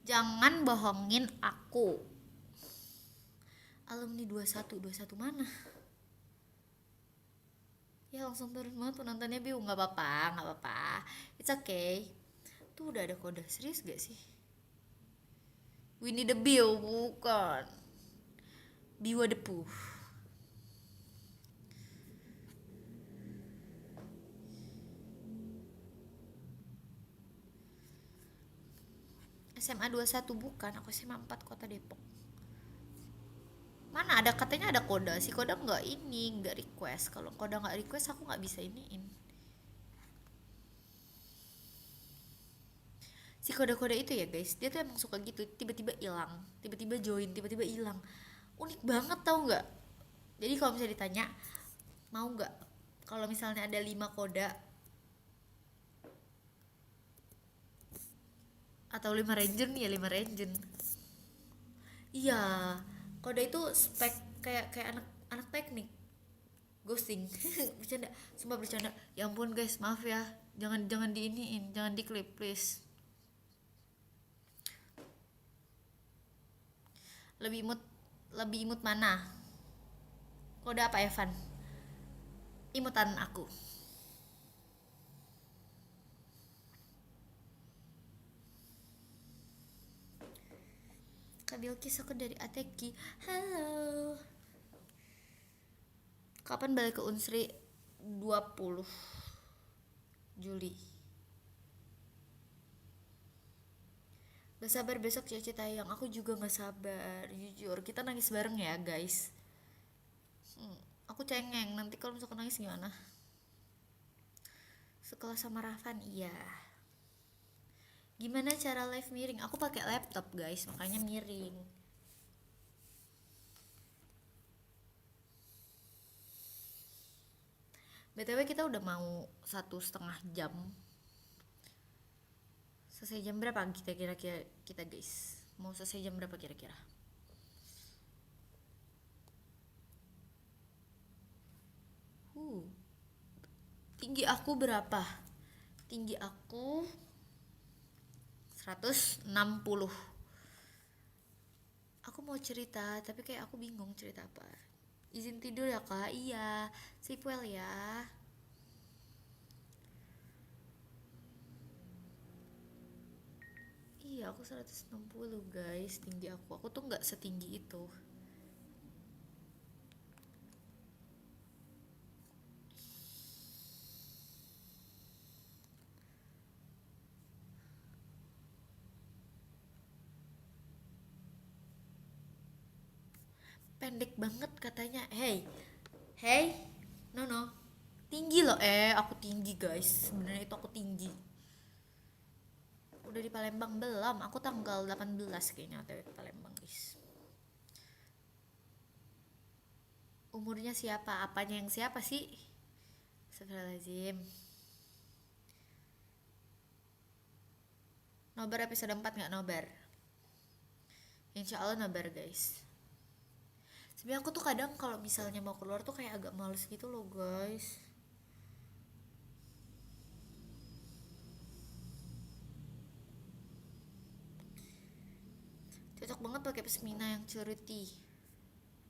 Jangan bohongin aku. Alumni 21 mana? Ya langsung turun banget penontonnya, Biu. Gak apa-apa. It's okay. Tuh udah ada kode. Serius gak sih? Winnie the Bill, bukan. Biwa the Pooh. SMA 21 bukan, aku SMA 4 Kota Depok. Mana ada, katanya ada Koda. Si Koda nggak request. Kalau Koda nggak request aku nggak bisa iniin. Si Koda itu ya guys, dia tuh emang suka gitu, tiba-tiba hilang, tiba-tiba join, tiba-tiba hilang. Unik banget tau nggak? Jadi kalau misalnya ditanya mau nggak, kalau misalnya ada 5 Koda atau 5 Ranger nih ya, 5 Ranger. Iya, Koda itu spek kayak anak teknik. Ghosting. Bercanda, sumpah bercanda. Ya ampun guys, maaf ya. Jangan diiniin, jangan diklip please. Lebih imut mana? Kode apa Evan? Imutan aku. Kak Bilkis, aku dari Ateki. Halo. Kapan balik ke Unsri? 20 Juli. Gak sabar besok Cici tayang. Aku juga gak sabar, jujur. Kita nangis bareng ya guys. Aku cengeng, nanti kalau misalkan nangis gimana? Sekelas sama Rafan, iya. Gimana cara live miring? Aku pakai laptop guys, makanya miring. BTW kita udah mau 1,5 jam. Selesai jam berapa kira-kira kita guys? Mau selesai jam berapa kira-kira? tinggi aku berapa? Tinggi aku 160. Aku mau cerita tapi kayak aku bingung cerita apa. Izin tidur ya kak. Iya, sleep well ya. Iya, aku 160 guys tinggi aku. Aku tuh nggak setinggi itu. Pendek banget katanya. Hey, hey, no no, tinggi loh. Aku tinggi guys. Sebenarnya itu aku tinggi. Udah di Palembang belum? Aku tanggal 18 kayaknya OTW ke Palembang guys. Umurnya siapa? Apanya yang siapa sih? Astagfirullahaladzim. Nobar episode 4 nggak nobar? Insya Allah nobar guys. Sebenarnya aku tuh kadang kalau misalnya mau keluar tuh kayak agak males gitu loh guys. Cocok banget pakai pasmina yang curity,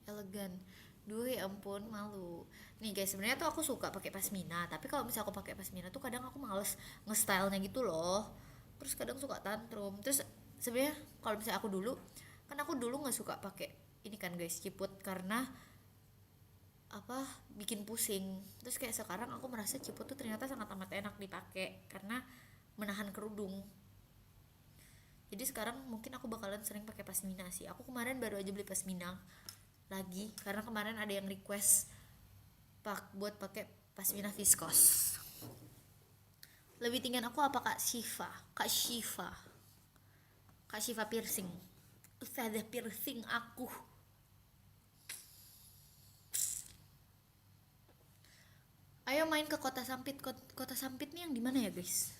elegan. Duh ya ampun, malu. Nih guys, sebenarnya tuh aku suka pakai pasmina, tapi kalau misalnya aku pakai pasmina tuh kadang aku males nge-stylenya gitu loh. Terus kadang suka tantrum. Terus sebenarnya kalau misalnya aku dulu nggak suka pakai ini kan guys, ciput, karena apa, bikin pusing. Terus kayak sekarang aku merasa ciput tuh ternyata sangat amat enak dipakai karena menahan kerudung. Jadi sekarang mungkin aku bakalan sering pakai pasmina sih. Aku kemarin baru aja beli pasmina lagi karena kemarin ada yang request buat pakai pasmina viskos. Lebih tinggian aku apa Kak Syifa? Kak Syifa. Kak Syifa piercing. Ustazah piercing aku. Ayo main ke Kota Sampit. Kota Sampit nih yang di mana ya, guys?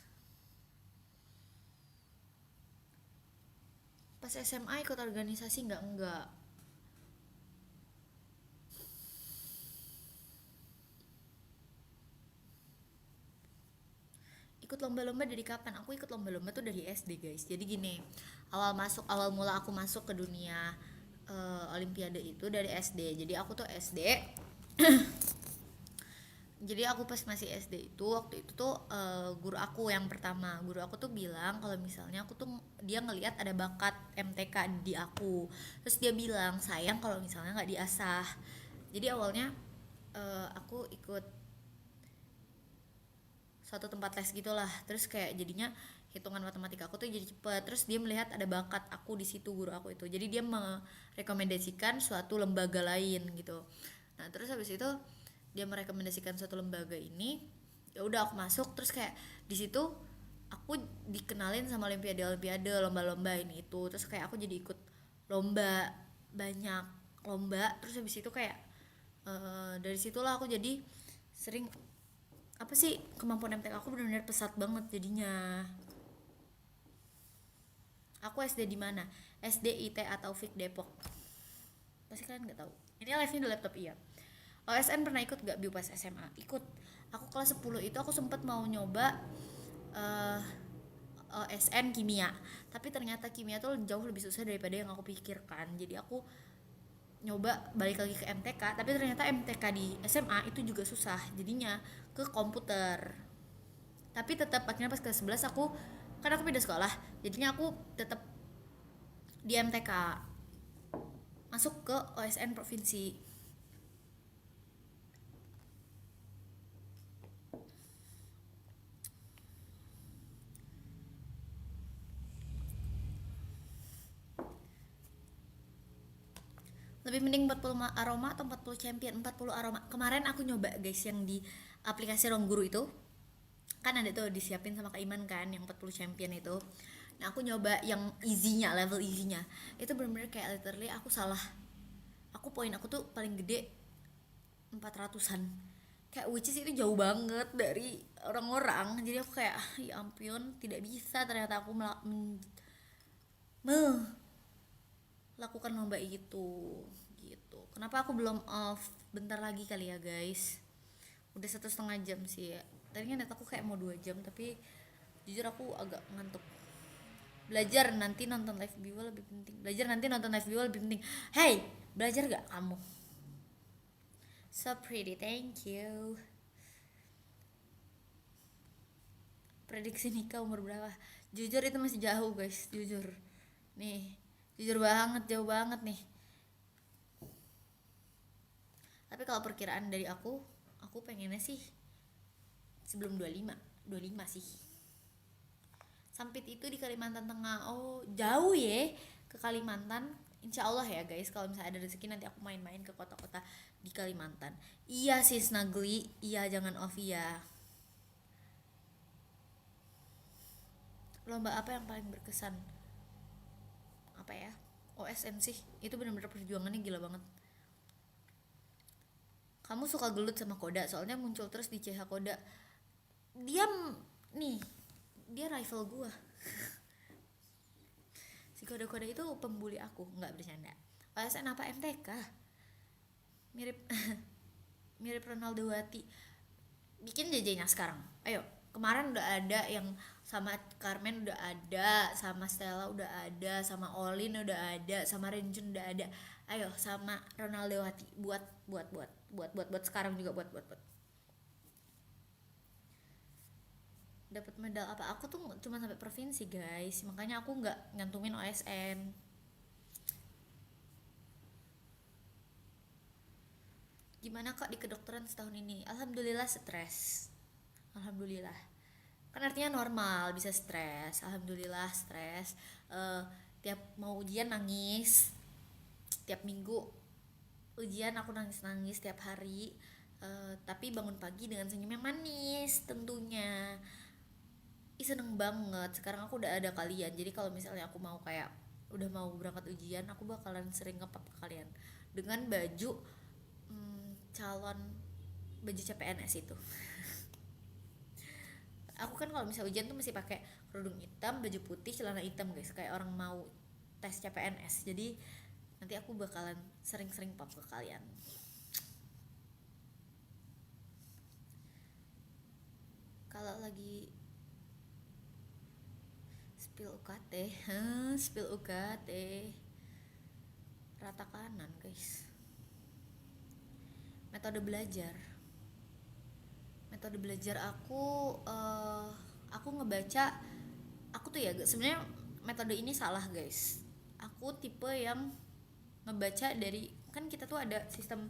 Pas SMA ikut organisasi enggak. Ikut lomba-lomba dari kapan? Aku ikut lomba-lomba tuh dari SD guys. Jadi gini, awal mula aku masuk ke dunia Olimpiade itu dari SD. Jadi aku tuh SD. Jadi aku pas masih SD itu, waktu itu tuh guru aku yang pertama, guru aku tuh bilang kalau misalnya dia ngelihat ada bakat MTK di aku. Terus dia bilang sayang kalau misalnya nggak diasah. Jadi awalnya aku ikut suatu tempat les gitulah, terus kayak jadinya hitungan matematika aku tuh jadi cepet. Terus dia melihat ada bakat aku di situ, guru aku itu, jadi dia merekomendasikan suatu lembaga lain gitu. Nah terus habis itu dia merekomendasikan suatu lembaga ini, ya udah aku masuk. Terus kayak di situ aku dikenalin sama olimpiade lomba-lomba ini itu. Terus kayak aku jadi ikut lomba, banyak lomba. Terus habis itu kayak dari situlah aku jadi sering, apa sih, kemampuan MTK aku benar-benar pesat banget jadinya. Aku SD di mana? SD IT atau Taufik Depok. Pasti kalian nggak tahu. Ini live-nya di laptop. Iya. OSN pernah ikut gak Biu pas SMA? Ikut. Aku kelas 10 itu aku sempat mau nyoba OSN kimia, tapi ternyata kimia tuh jauh lebih susah daripada yang aku pikirkan. Jadi aku nyoba balik lagi ke MTK, tapi ternyata MTK di SMA itu juga susah, jadinya ke komputer. Tapi tetap akhirnya pas kelas 11 aku pindah sekolah, jadinya aku tetap di MTK, masuk ke OSN provinsi. Lebih mending 40 aroma atau 40 champion? 40 aroma. Kemarin aku nyoba guys yang di aplikasi Ruang Guru itu. Kan ada tuh disiapin sama Kak Iman kan yang 40 champion itu. Nah, aku nyoba yang easy-nya, level easy-nya. Itu bener-bener kayak literally aku salah. Poin aku tuh paling gede 400-an. Kayak which is itu jauh banget dari orang-orang. Jadi aku kayak ya ampun, tidak bisa ternyata aku lakukan lomba itu gitu. Kenapa aku belum off? Bentar lagi kali ya guys. Udah 1,5 jam sih ya. Tadinya net aku kayak mau 2 jam, tapi jujur aku agak ngantuk. Belajar nanti nonton live Biwa lebih penting. Belajar nanti nonton live Biwa lebih penting. Hey, belajar gak kamu? So pretty, thank you. Prediksi nikah umur berapa? Jujur itu masih jauh guys, jujur. Nih, jujur banget, jauh banget nih. Tapi kalau perkiraan dari aku pengennya sih sebelum 25 sih. Sampit itu di Kalimantan Tengah. Oh, jauh ya ke Kalimantan. Insya Allah ya guys, kalau misalnya ada rezeki nanti aku main-main ke kota-kota di Kalimantan. Iya sih Snugly, iya jangan off ya. Lomba apa yang paling berkesan? Apa ya? OSN sih, itu benar-benar perjuangannya gila banget. Kamu suka gelut sama Koda, soalnya muncul terus di CH Koda. Dia nih, dia rival gua. Si Koda-Koda itu pembuli aku, nggak bercanda. OSN apa MTK? Mirip mirip Ronaldo Wati. Bikin JJ-nya sekarang. Ayo, kemarin udah ada yang sama Carmen udah ada, sama Stella udah ada, sama Olin udah ada, sama Renjun udah ada. Ayo sama Ronaldo Wati buat sekarang juga buat. Dapat medal apa? Aku tuh cuma sampai provinsi guys, makanya aku nggak nyantumin OSN. Gimana kak di kedokteran setahun ini? Alhamdulillah stres. Alhamdulillah. Kan artinya normal, bisa stres. Alhamdulillah stres. Tiap mau ujian nangis. Tiap minggu ujian aku nangis tiap hari. Tapi bangun pagi dengan senyum yang manis tentunya. Seneng banget. Sekarang aku udah ada kalian. Jadi kalau misalnya aku mau kayak udah mau berangkat ujian, aku bakalan sering nge-pap ke kalian dengan baju calon baju CPNS itu. Aku kan kalau misalnya ujian tuh mesti pakai kerudung hitam, baju putih, celana hitam guys, kayak orang mau tes CPNS. Jadi nanti aku bakalan sering-sering pap ke kalian. Kalau lagi spill UKT rata kanan guys. Metode belajar aku ngebaca, aku tuh ya sebenarnya metode ini salah guys. Aku tipe yang ngebaca dari, kan kita tuh ada sistem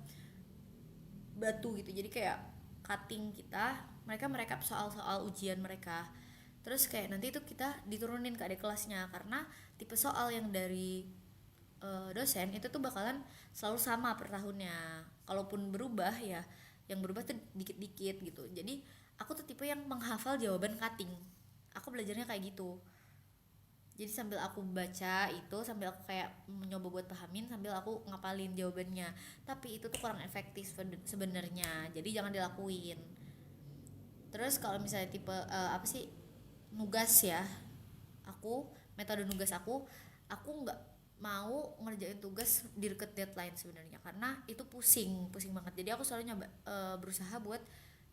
batu gitu, jadi kayak cutting kita, mereka merekap soal-soal ujian mereka, terus kayak nanti itu kita diturunin ke adik kelasnya, karena tipe soal yang dari dosen itu tuh bakalan selalu sama per tahunnya. Kalaupun berubah ya yang berubah tuh dikit-dikit gitu. Jadi aku tuh tipe yang menghafal jawaban cutting. Aku belajarnya kayak gitu. Jadi sambil aku baca itu, sambil aku kayak mencoba buat pahamin, sambil aku ngapalin jawabannya. Tapi itu tuh kurang efektif sebenarnya. Jadi jangan dilakuin. Terus kalau misalnya tipe nugas ya. Metode nugas aku nggak mau ngerjain tugas di deket deadline sebenarnya, karena itu pusing banget. Jadi aku selalu berusaha buat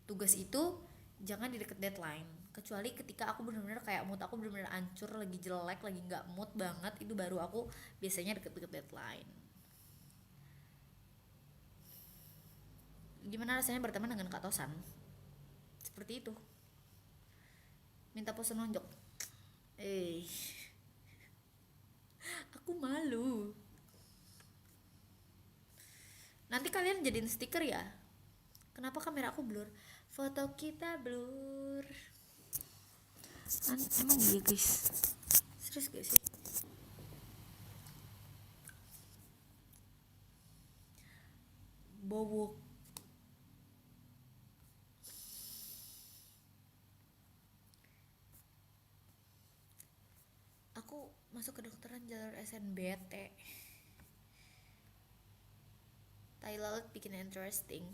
tugas itu jangan di deket deadline, kecuali ketika aku benar-benar kayak mood aku benar-benar hancur, lagi jelek, lagi nggak mood banget, itu baru aku biasanya deket-deket deadline. Gimana rasanya berteman dengan Kak Tosan? Seperti itu, minta pose nonjok. Aku malu. Nanti kalian jadiin stiker ya. Kenapa kamera aku blur? Foto kita blur. Emang iya guys. Serius gak sih? Bobo. Aku masuk kedokteran jalur SNBT. Tai laut bikin interesting.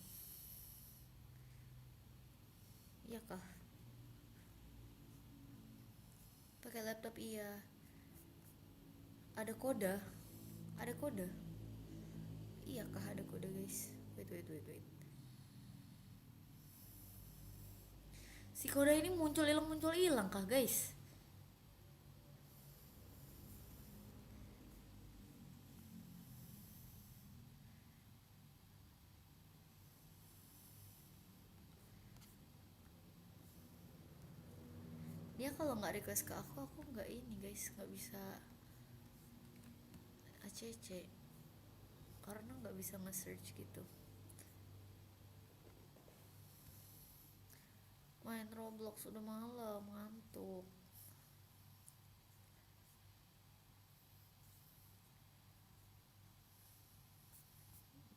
Iya kah? Pakai laptop iya. Ada kode. Iya kah ada kode guys? Wait. Si Koda ini muncul hilang kah guys? Dia kalau nggak request ke aku nggak ini guys, nggak bisa ACC karena nggak bisa nge-search gitu. Main Roblox udah malam, ngantuk.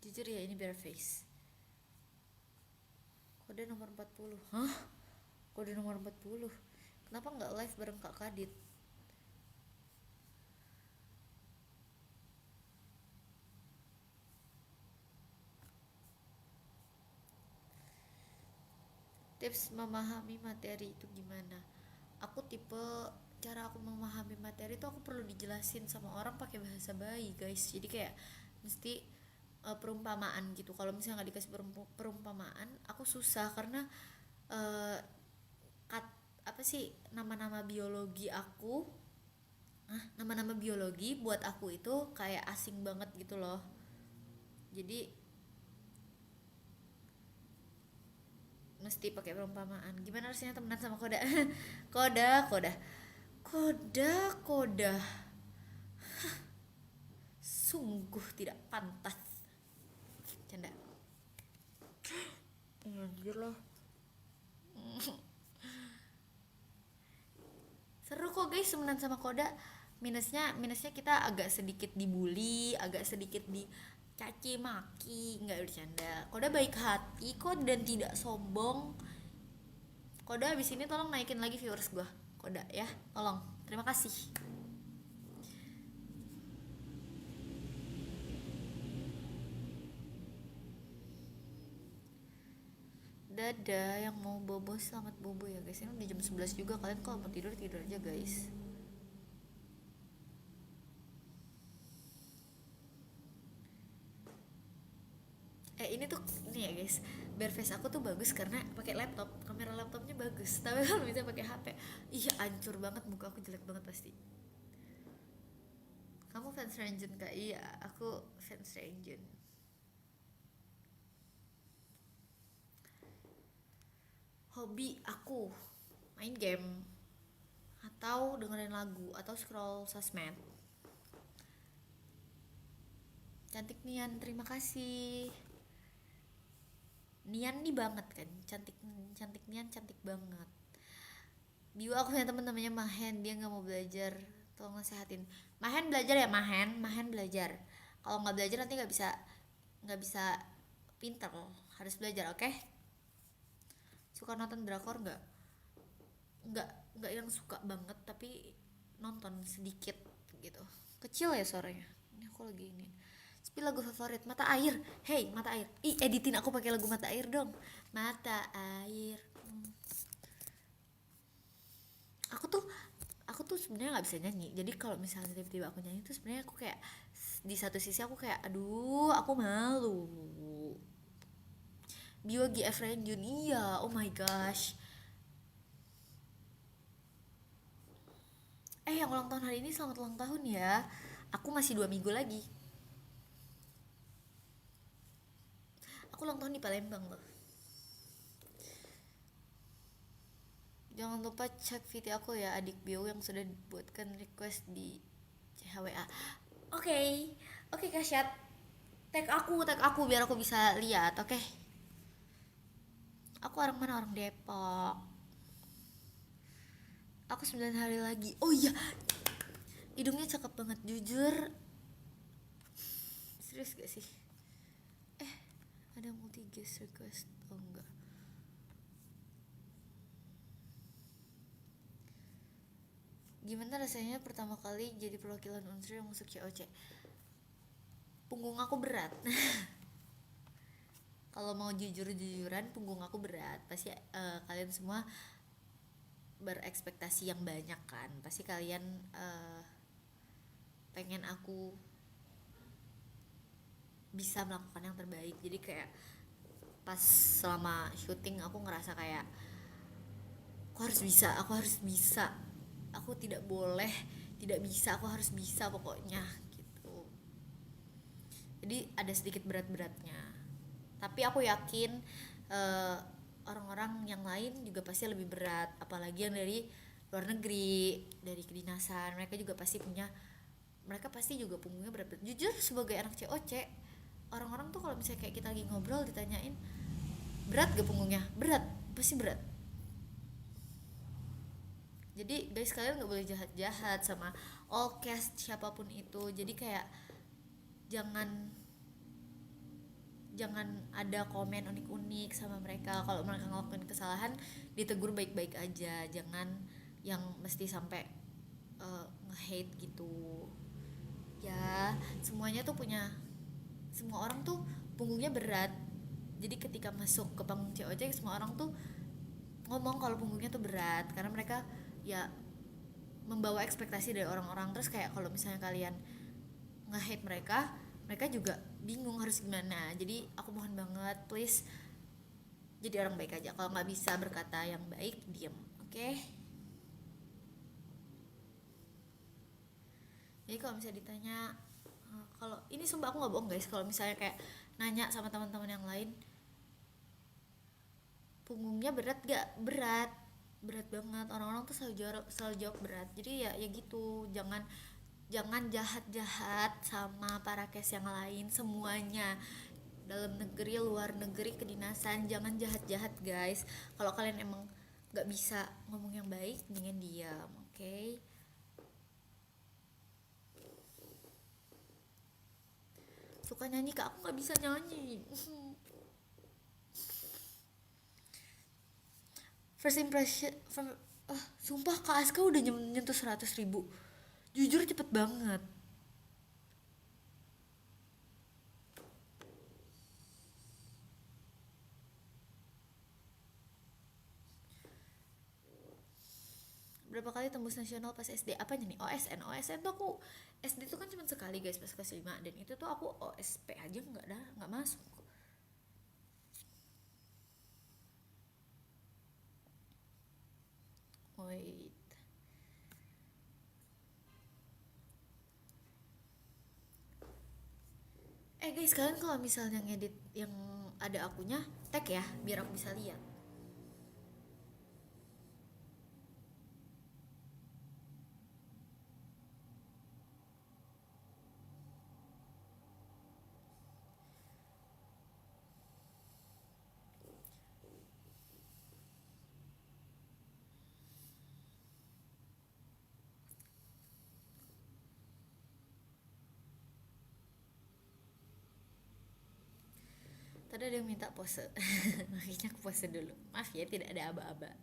Jujur ya, ini bare face. Kode nomor 40. Hah? Kode nomor 40. Kenapa nggak live bareng Kak Kadit? Tips memahami materi itu gimana? Aku tipe cara aku memahami materi itu aku perlu dijelasin sama orang pakai bahasa bayi guys. Jadi kayak mesti perumpamaan gitu. Kalau misalnya nggak dikasih perumpamaan, aku susah karena eh, apa sih nama-nama biologi aku, nama-nama biologi buat aku itu kayak asing banget gitu loh. Jadi mesti pakai perumpamaan. Gimana rasanya temenan sama Koda? Koda. Sungguh tidak pantas. Canda. Anjir loh. Seru kok guys temenan sama Koda. Minusnya kita agak sedikit dibully, agak sedikit dicaci maki, nggak bercanda. Koda baik hati kok dan tidak sombong. Koda abis ini tolong naikin lagi viewers gua. Koda ya, tolong. Terima kasih. Dadah yang mau bobo, selamat bobo ya guys. Ini udah jam 11 juga, kalian kalau mau tidur aja guys. Ini tuh nih ya guys, bare face aku tuh bagus karena pakai laptop, kamera laptopnya bagus. Tapi kalau bisa pakai HP, iya hancur banget, muka aku jelek banget pasti. Kamu fans Renjun Kak? Iya, aku fans Renjun. Hobi aku main game atau dengerin lagu atau scroll sosmed. Cantik Nian, terima kasih. Nian nih banget kan, cantik Nian, cantik banget. Bio aku punya temen namanya Mahen, dia nggak mau belajar, tolong nasehatin. Mahen belajar ya, Mahen belajar. Kalau nggak belajar nanti nggak bisa pinter, harus belajar, oke? Suka nonton drakor nggak? Nggak yang suka banget, tapi nonton sedikit gitu. Kecil ya suaranya. Ini aku lagi ini. Spill lagu favorit, Mata Air. Hey, Mata Air. Editin aku pakai lagu Mata Air dong. Mata Air. Aku tuh sebenarnya nggak bisa nyanyi. Jadi kalau misalnya tiba-tiba aku nyanyi tuh sebenarnya aku kayak di satu sisi aku kayak aduh, aku malu. Bio GF Renjun, iya, oh my gosh. Yang ulang tahun hari ini selamat ulang tahun ya. Aku masih 2 minggu lagi. Aku ulang tahun di Palembang loh. Jangan lupa cek video aku ya, adik Bio yang sudah buatkan request di CHWA. Oke Kasyat, tag aku biar aku bisa lihat, oke? Aku orang mana? Orang Depok. Aku 9 hari lagi. Oh iya, hidungnya cakep banget, jujur. Serius gak sih? Ada multi guest request. Oh enggak. Gimana rasanya pertama kali jadi perwakilan unsur yang masuk COC? Punggung aku berat. Kalau mau jujur-jujuran, punggung aku berat. Pasti kalian semua berekspektasi yang banyak kan. Pasti kalian pengen aku bisa melakukan yang terbaik. Jadi kayak pas selama syuting aku ngerasa kayak aku harus bisa, aku tidak boleh tidak bisa, aku harus bisa pokoknya gitu. Jadi ada sedikit berat-beratnya, tapi aku yakin eh, orang-orang yang lain juga pasti lebih berat, apalagi yang dari luar negeri, dari kedinasan. Mereka pasti juga punggungnya berat. Jujur sebagai anak COC, orang-orang tuh kalau misalnya kayak kita lagi ngobrol ditanyain berat gak punggungnya, berat, pasti berat. Jadi guys, kalian nggak boleh jahat-jahat sama all cast siapapun itu. Jadi kayak jangan ada komen unik-unik sama mereka. Kalau mereka ngelakuin kesalahan, ditegur baik-baik aja, jangan yang mesti sampai nge-hate gitu ya. Semua orang tuh punggungnya berat. Jadi ketika masuk ke panggung COC, semua orang tuh ngomong kalau punggungnya tuh berat karena mereka ya membawa ekspektasi dari orang-orang. Terus kayak kalau misalnya kalian nge-hate mereka juga bingung harus gimana. Jadi aku mohon banget, please jadi orang baik aja. Kalau nggak bisa berkata yang baik, diem, oke? Jadi kalau misalnya ditanya, kalau ini sumpah aku nggak bohong guys, kalau misalnya kayak nanya sama teman-teman yang lain, punggungnya berat gak? Berat banget. Orang-orang tuh selalu jawab berat. Jadi ya gitu, jangan jahat-jahat sama para case yang lain, semuanya, dalam negeri, luar negeri, kedinasan, jangan jahat-jahat guys. Kalau kalian emang gak bisa ngomong yang baik, mendingan diam, oke? Suka nyanyi kak, aku gak bisa nyanyi. First impression sumpah Kak Aska udah nyentuh 100.000. Jujur cepet banget. Berapa kali tembus nasional pas SD? Apanya nih? OSN tuh aku SD tuh kan cuma sekali guys, pas kelas 5. Dan itu tuh aku OSP aja nggak masuk. Wait. Guys, kalian kalau misalnya ngedit yang ada akunya, tag ya biar aku bisa lihat. Tadi ada yang minta pose. Makanya aku pose dulu. Maaf ya, tidak ada aba-aba.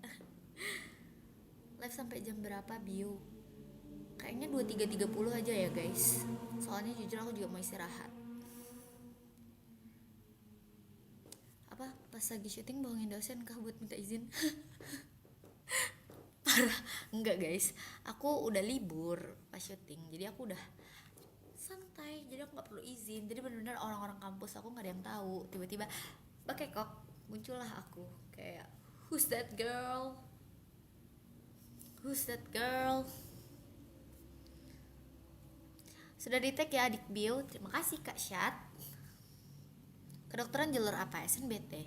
Live sampai jam berapa, Bio? Kayaknya 23.30 aja ya guys. Soalnya jujur aku juga mau istirahat. Apa? Pas lagi syuting bohongin dosen kah buat minta izin? Parah. Enggak guys, aku udah libur pas syuting. Jadi aku udah santai, jadi aku nggak perlu izin. Jadi benar-benar orang-orang kampus aku nggak ada yang tahu. Tiba-tiba bakekok muncullah aku kayak who's that girl sudah di tag ya adik Bio. Terima kasih Kak Syat. Kedokteran jalur apa? SNBT.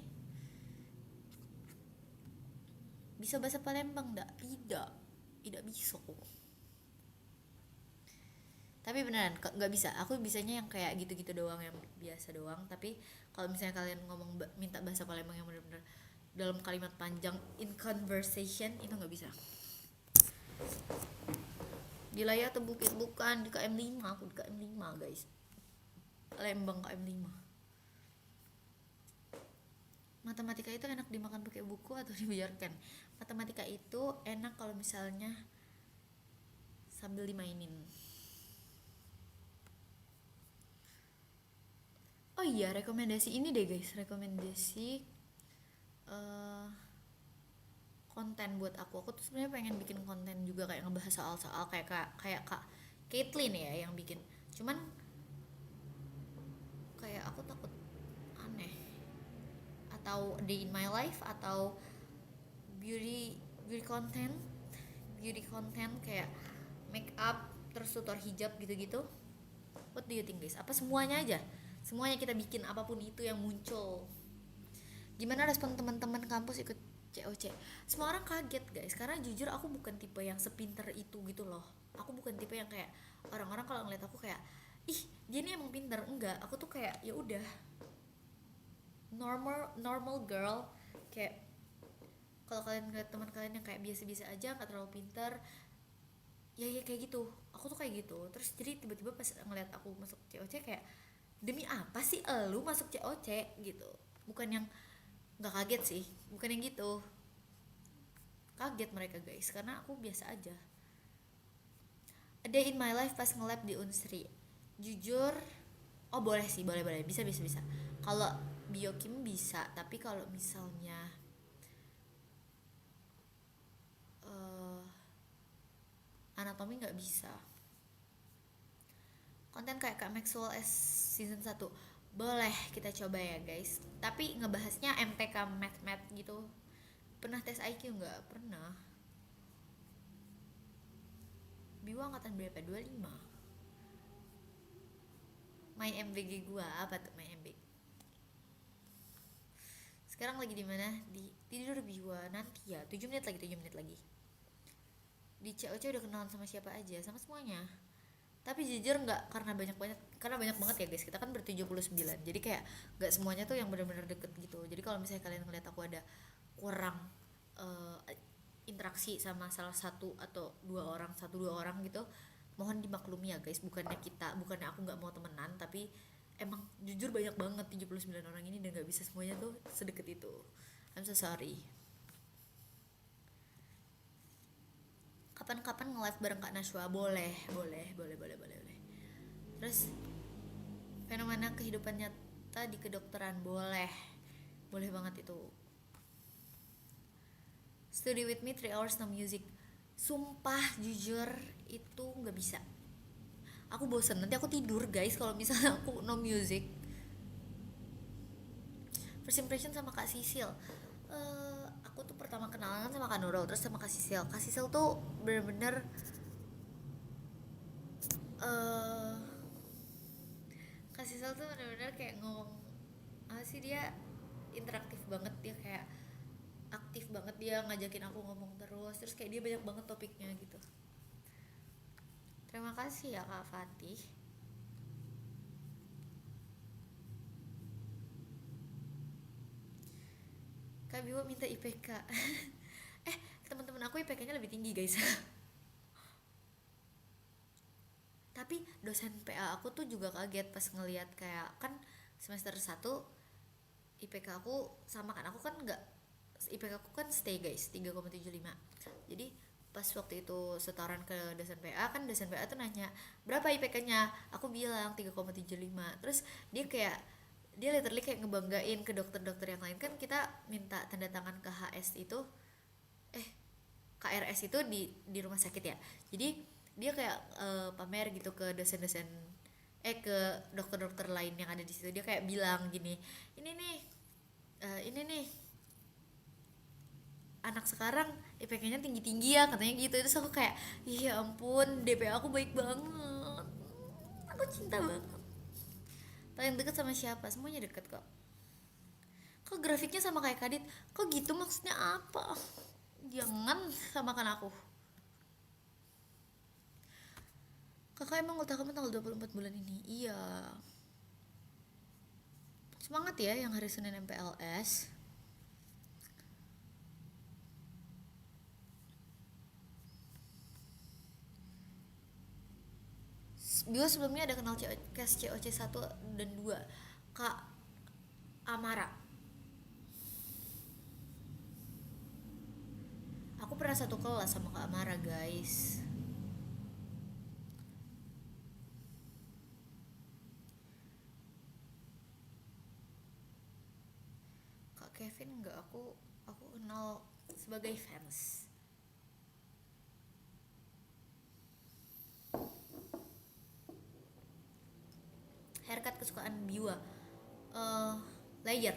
Bisa bahasa Palembang enggak? Tidak bisa kok. Tapi beneran nggak bisa. Aku bisanya yang kayak gitu-gitu doang, yang biasa doang. Tapi kalau misalnya kalian ngomong minta bahasa Palembang yang bener-bener dalam kalimat panjang in conversation, itu nggak bisa. Wilayah atau bukit? Bukan, di KM 5. Aku di KM 5 guys, Lembang KM 5. Matematika itu enak dimakan pakai buku atau dibiarkan? Matematika itu enak kalau misalnya sambil dimainin. Oh iya, rekomendasi ini deh guys, rekomendasi konten buat aku tuh sebenarnya pengen bikin konten juga kayak ngebahas soal-soal kayak Kak Caitlyn ya yang bikin. Cuman kayak aku takut aneh, atau day in my life, atau beauty beauty content beauty content kayak make up terus tutor hijab gitu-gitu. What do you think guys? Apa semuanya aja? Semuanya kita bikin apapun itu yang muncul. Gimana respon teman-teman kampus ikut COC? Semua orang kaget guys, karena jujur aku bukan tipe yang sepinter itu gitu loh. Aku bukan tipe yang kayak orang-orang kalau ngeliat aku kayak ih dia nih emang pinter. Enggak, aku tuh kayak ya udah normal girl. Kayak kalau kalian ngeliat teman kalian yang kayak biasa-biasa aja, nggak terlalu pinter, ya kayak gitu. Aku tuh kayak gitu. Terus jadi tiba-tiba pas ngeliat aku masuk COC kayak demi apa sih elu masuk COC gitu. Bukan yang nggak kaget sih, bukan yang gitu, kaget mereka guys karena aku biasa aja. A day in my life pas nge-lab di Unsri. Jujur, oh boleh sih, boleh bisa. Kalau biokim bisa, tapi kalau misalnya anatomi nggak bisa. Konten kayak Kak Maxwell S season 1 boleh kita coba ya guys, tapi ngebahasnya MTK math gitu. Pernah tes IQ nggak? Pernah. Biwa angkatan berapa? 25. My MBG gua apa tuh my MBG? Sekarang lagi di mana? Di tidur Biwa nanti ya. 7 menit lagi. Di COC udah kenalan sama siapa aja? Sama semuanya. Tapi jujur nggak, karena banyak banget ya guys, kita kan ber-79, jadi kayak nggak semuanya tuh yang benar-benar deket gitu. Jadi kalau misalnya kalian ngeliat aku ada kurang interaksi sama salah satu atau dua orang gitu, mohon dimaklumi ya guys. Bukannya aku nggak mau temenan, tapi emang jujur banyak banget 79 orang ini dan nggak bisa semuanya tuh sedekat itu. I'm so sorry. Kapan-kapan nge-live bareng Kak Nashwa? Boleh. Terus fenomena kehidupan nyata di kedokteran boleh banget itu. Study with me 3 hours no music. Sumpah jujur itu nggak bisa. Aku bosen, nanti aku tidur guys kalau misalnya aku no music. First impression sama Kak Sisil. Aku tuh pertama kenalan sama Kak Nurul, terus sama Kak Sisil. Kak Sisil tuh bener-bener Kak Sisil tuh bener-bener kayak ngomong apa sih, dia interaktif banget, dia kayak aktif banget, dia ngajakin aku ngomong terus kayak dia banyak banget topiknya gitu. Terima kasih ya Kak Fatih. Kak Biwa minta IPK. Teman-teman aku IPK-nya lebih tinggi guys. Tapi dosen PA aku tuh juga kaget pas ngelihat kayak kan semester 1 IPK aku sama kan, aku kan enggak, IPK aku kan stay guys 3,75. Jadi pas waktu itu setoran ke dosen PA, kan dosen PA tuh nanya berapa IPK-nya, aku bilang 3,75. Terus dia literally kayak ngebanggain ke dokter-dokter yang lain. Kan kita minta tanda tangan ke HS itu KRS itu di rumah sakit ya. Jadi dia kayak pamer gitu ke dosen-dosen ke dokter-dokter lain yang ada di situ. Dia kayak bilang gini, ini nih anak sekarang IPK-nya tinggi-tinggi ya katanya gitu. Terus aku kayak iya ampun, DP aku baik banget, aku cinta banget. Paling deket sama siapa? Semuanya deket kok. Kok grafiknya sama kayak Kadit? Kok gitu, maksudnya apa? Jangan samakan aku. Kakak emang ultah kamu tanggal 24 bulan ini? Iya. Semangat ya yang hari Senin MPLS. Bio sebelumnya ada kenal COC 1 dan 2 Kak Amara. Aku pernah satu kelas sama Kak Amara guys. Kak Kevin enggak, aku kenal sebagai fans. Haircut kesukaan Biwa, layer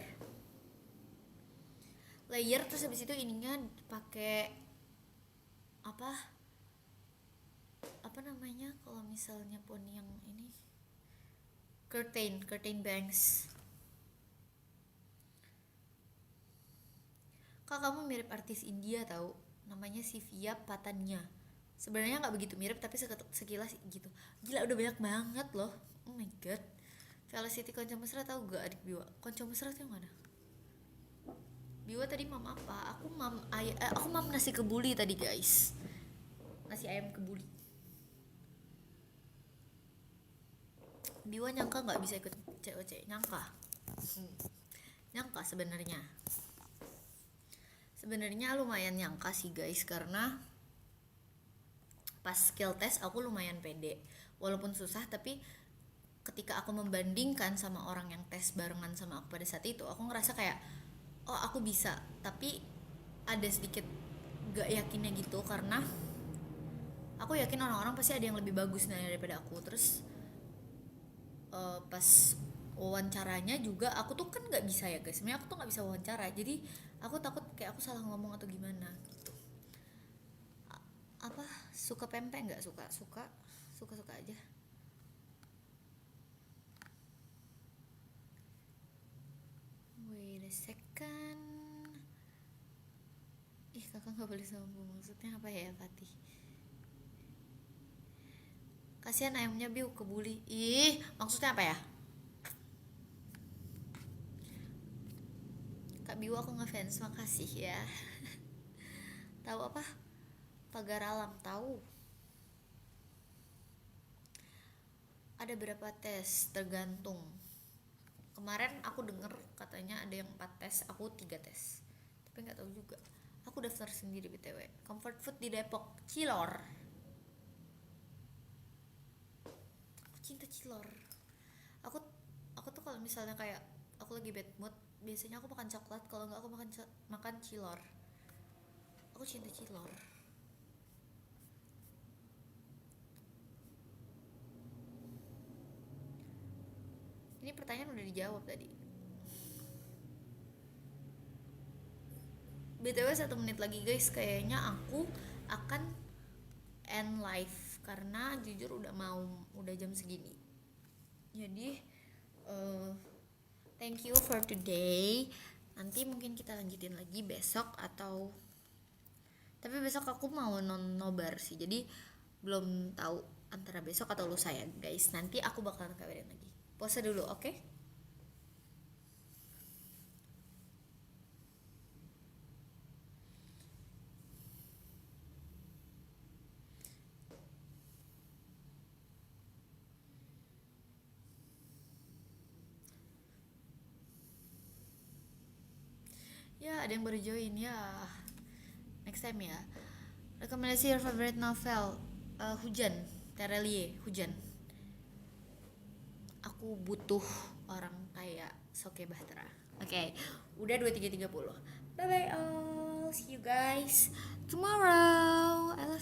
terus habis itu ininya pakai apa namanya kalau misalnya poni yang ini, curtain bangs. Kak, kamu mirip artis India tahu, namanya Sivia Patania. Sebenarnya nggak begitu mirip tapi sekilas gitu. Gila, udah banyak banget loh. Oh my god. Felicity Konco Mesra tahu gak adik Biwa? Konco Mesra tuh yang mana? Biwa tadi mam apa? Aku mam nasi kebuli tadi guys. Nasi ayam kebuli. Biwa nyangka nggak bisa ikut COC, nyangka. Nyangka sebenarnya lumayan nyangka sih guys, karena pas skill test aku lumayan pede walaupun susah, tapi ketika aku membandingkan sama orang yang tes barengan sama aku pada saat itu, aku ngerasa kayak oh aku bisa, tapi ada sedikit gak yakinnya gitu, karena aku yakin orang-orang pasti ada yang lebih bagus daripada aku. Terus pas wawancaranya juga aku tuh kan nggak bisa ya guys, sebenarnya aku tuh nggak bisa wawancara, jadi aku takut kayak aku salah ngomong atau gimana gitu. Apa suka pempek nggak? Suka aja. Wait a second. Kakak nggak boleh sombong, maksudnya apa ya Fatih? Kasihan ayamnya Biu kebuli. Maksudnya apa ya? Kak Biu aku ngefans, makasih ya. Tahu apa? Pagar alam tahu. Ada berapa tes? Tergantung. Kemarin aku denger katanya ada yang 4 tes, aku 3 tes. Tapi nggak tahu juga. Aku daftar sendiri BTW. Comfort food di Depok, cilor. Aku cinta cilor. Aku tuh kalau misalnya kayak aku lagi bad mood, biasanya aku makan coklat, kalau nggak aku makan cilor. Aku cinta cilor. Ini pertanyaan udah dijawab tadi. BTW 1 menit lagi guys, kayaknya aku akan end live karena jujur udah jam segini. Jadi thank you for today. Nanti mungkin kita lanjutin lagi besok tapi besok aku mau nobar sih, jadi belum tahu antara besok atau lusa ya guys. Nanti aku bakalan kabarin lagi. Pause dulu, oke? Ya, ada yang baru join ya. Next time ya. Rekomendasi your favorite novel. Hujan, Terelie, Hujan. Aku butuh orang kayak Soke Bahtera. Oke, udah 23.30. Bye bye all. See you guys tomorrow. I love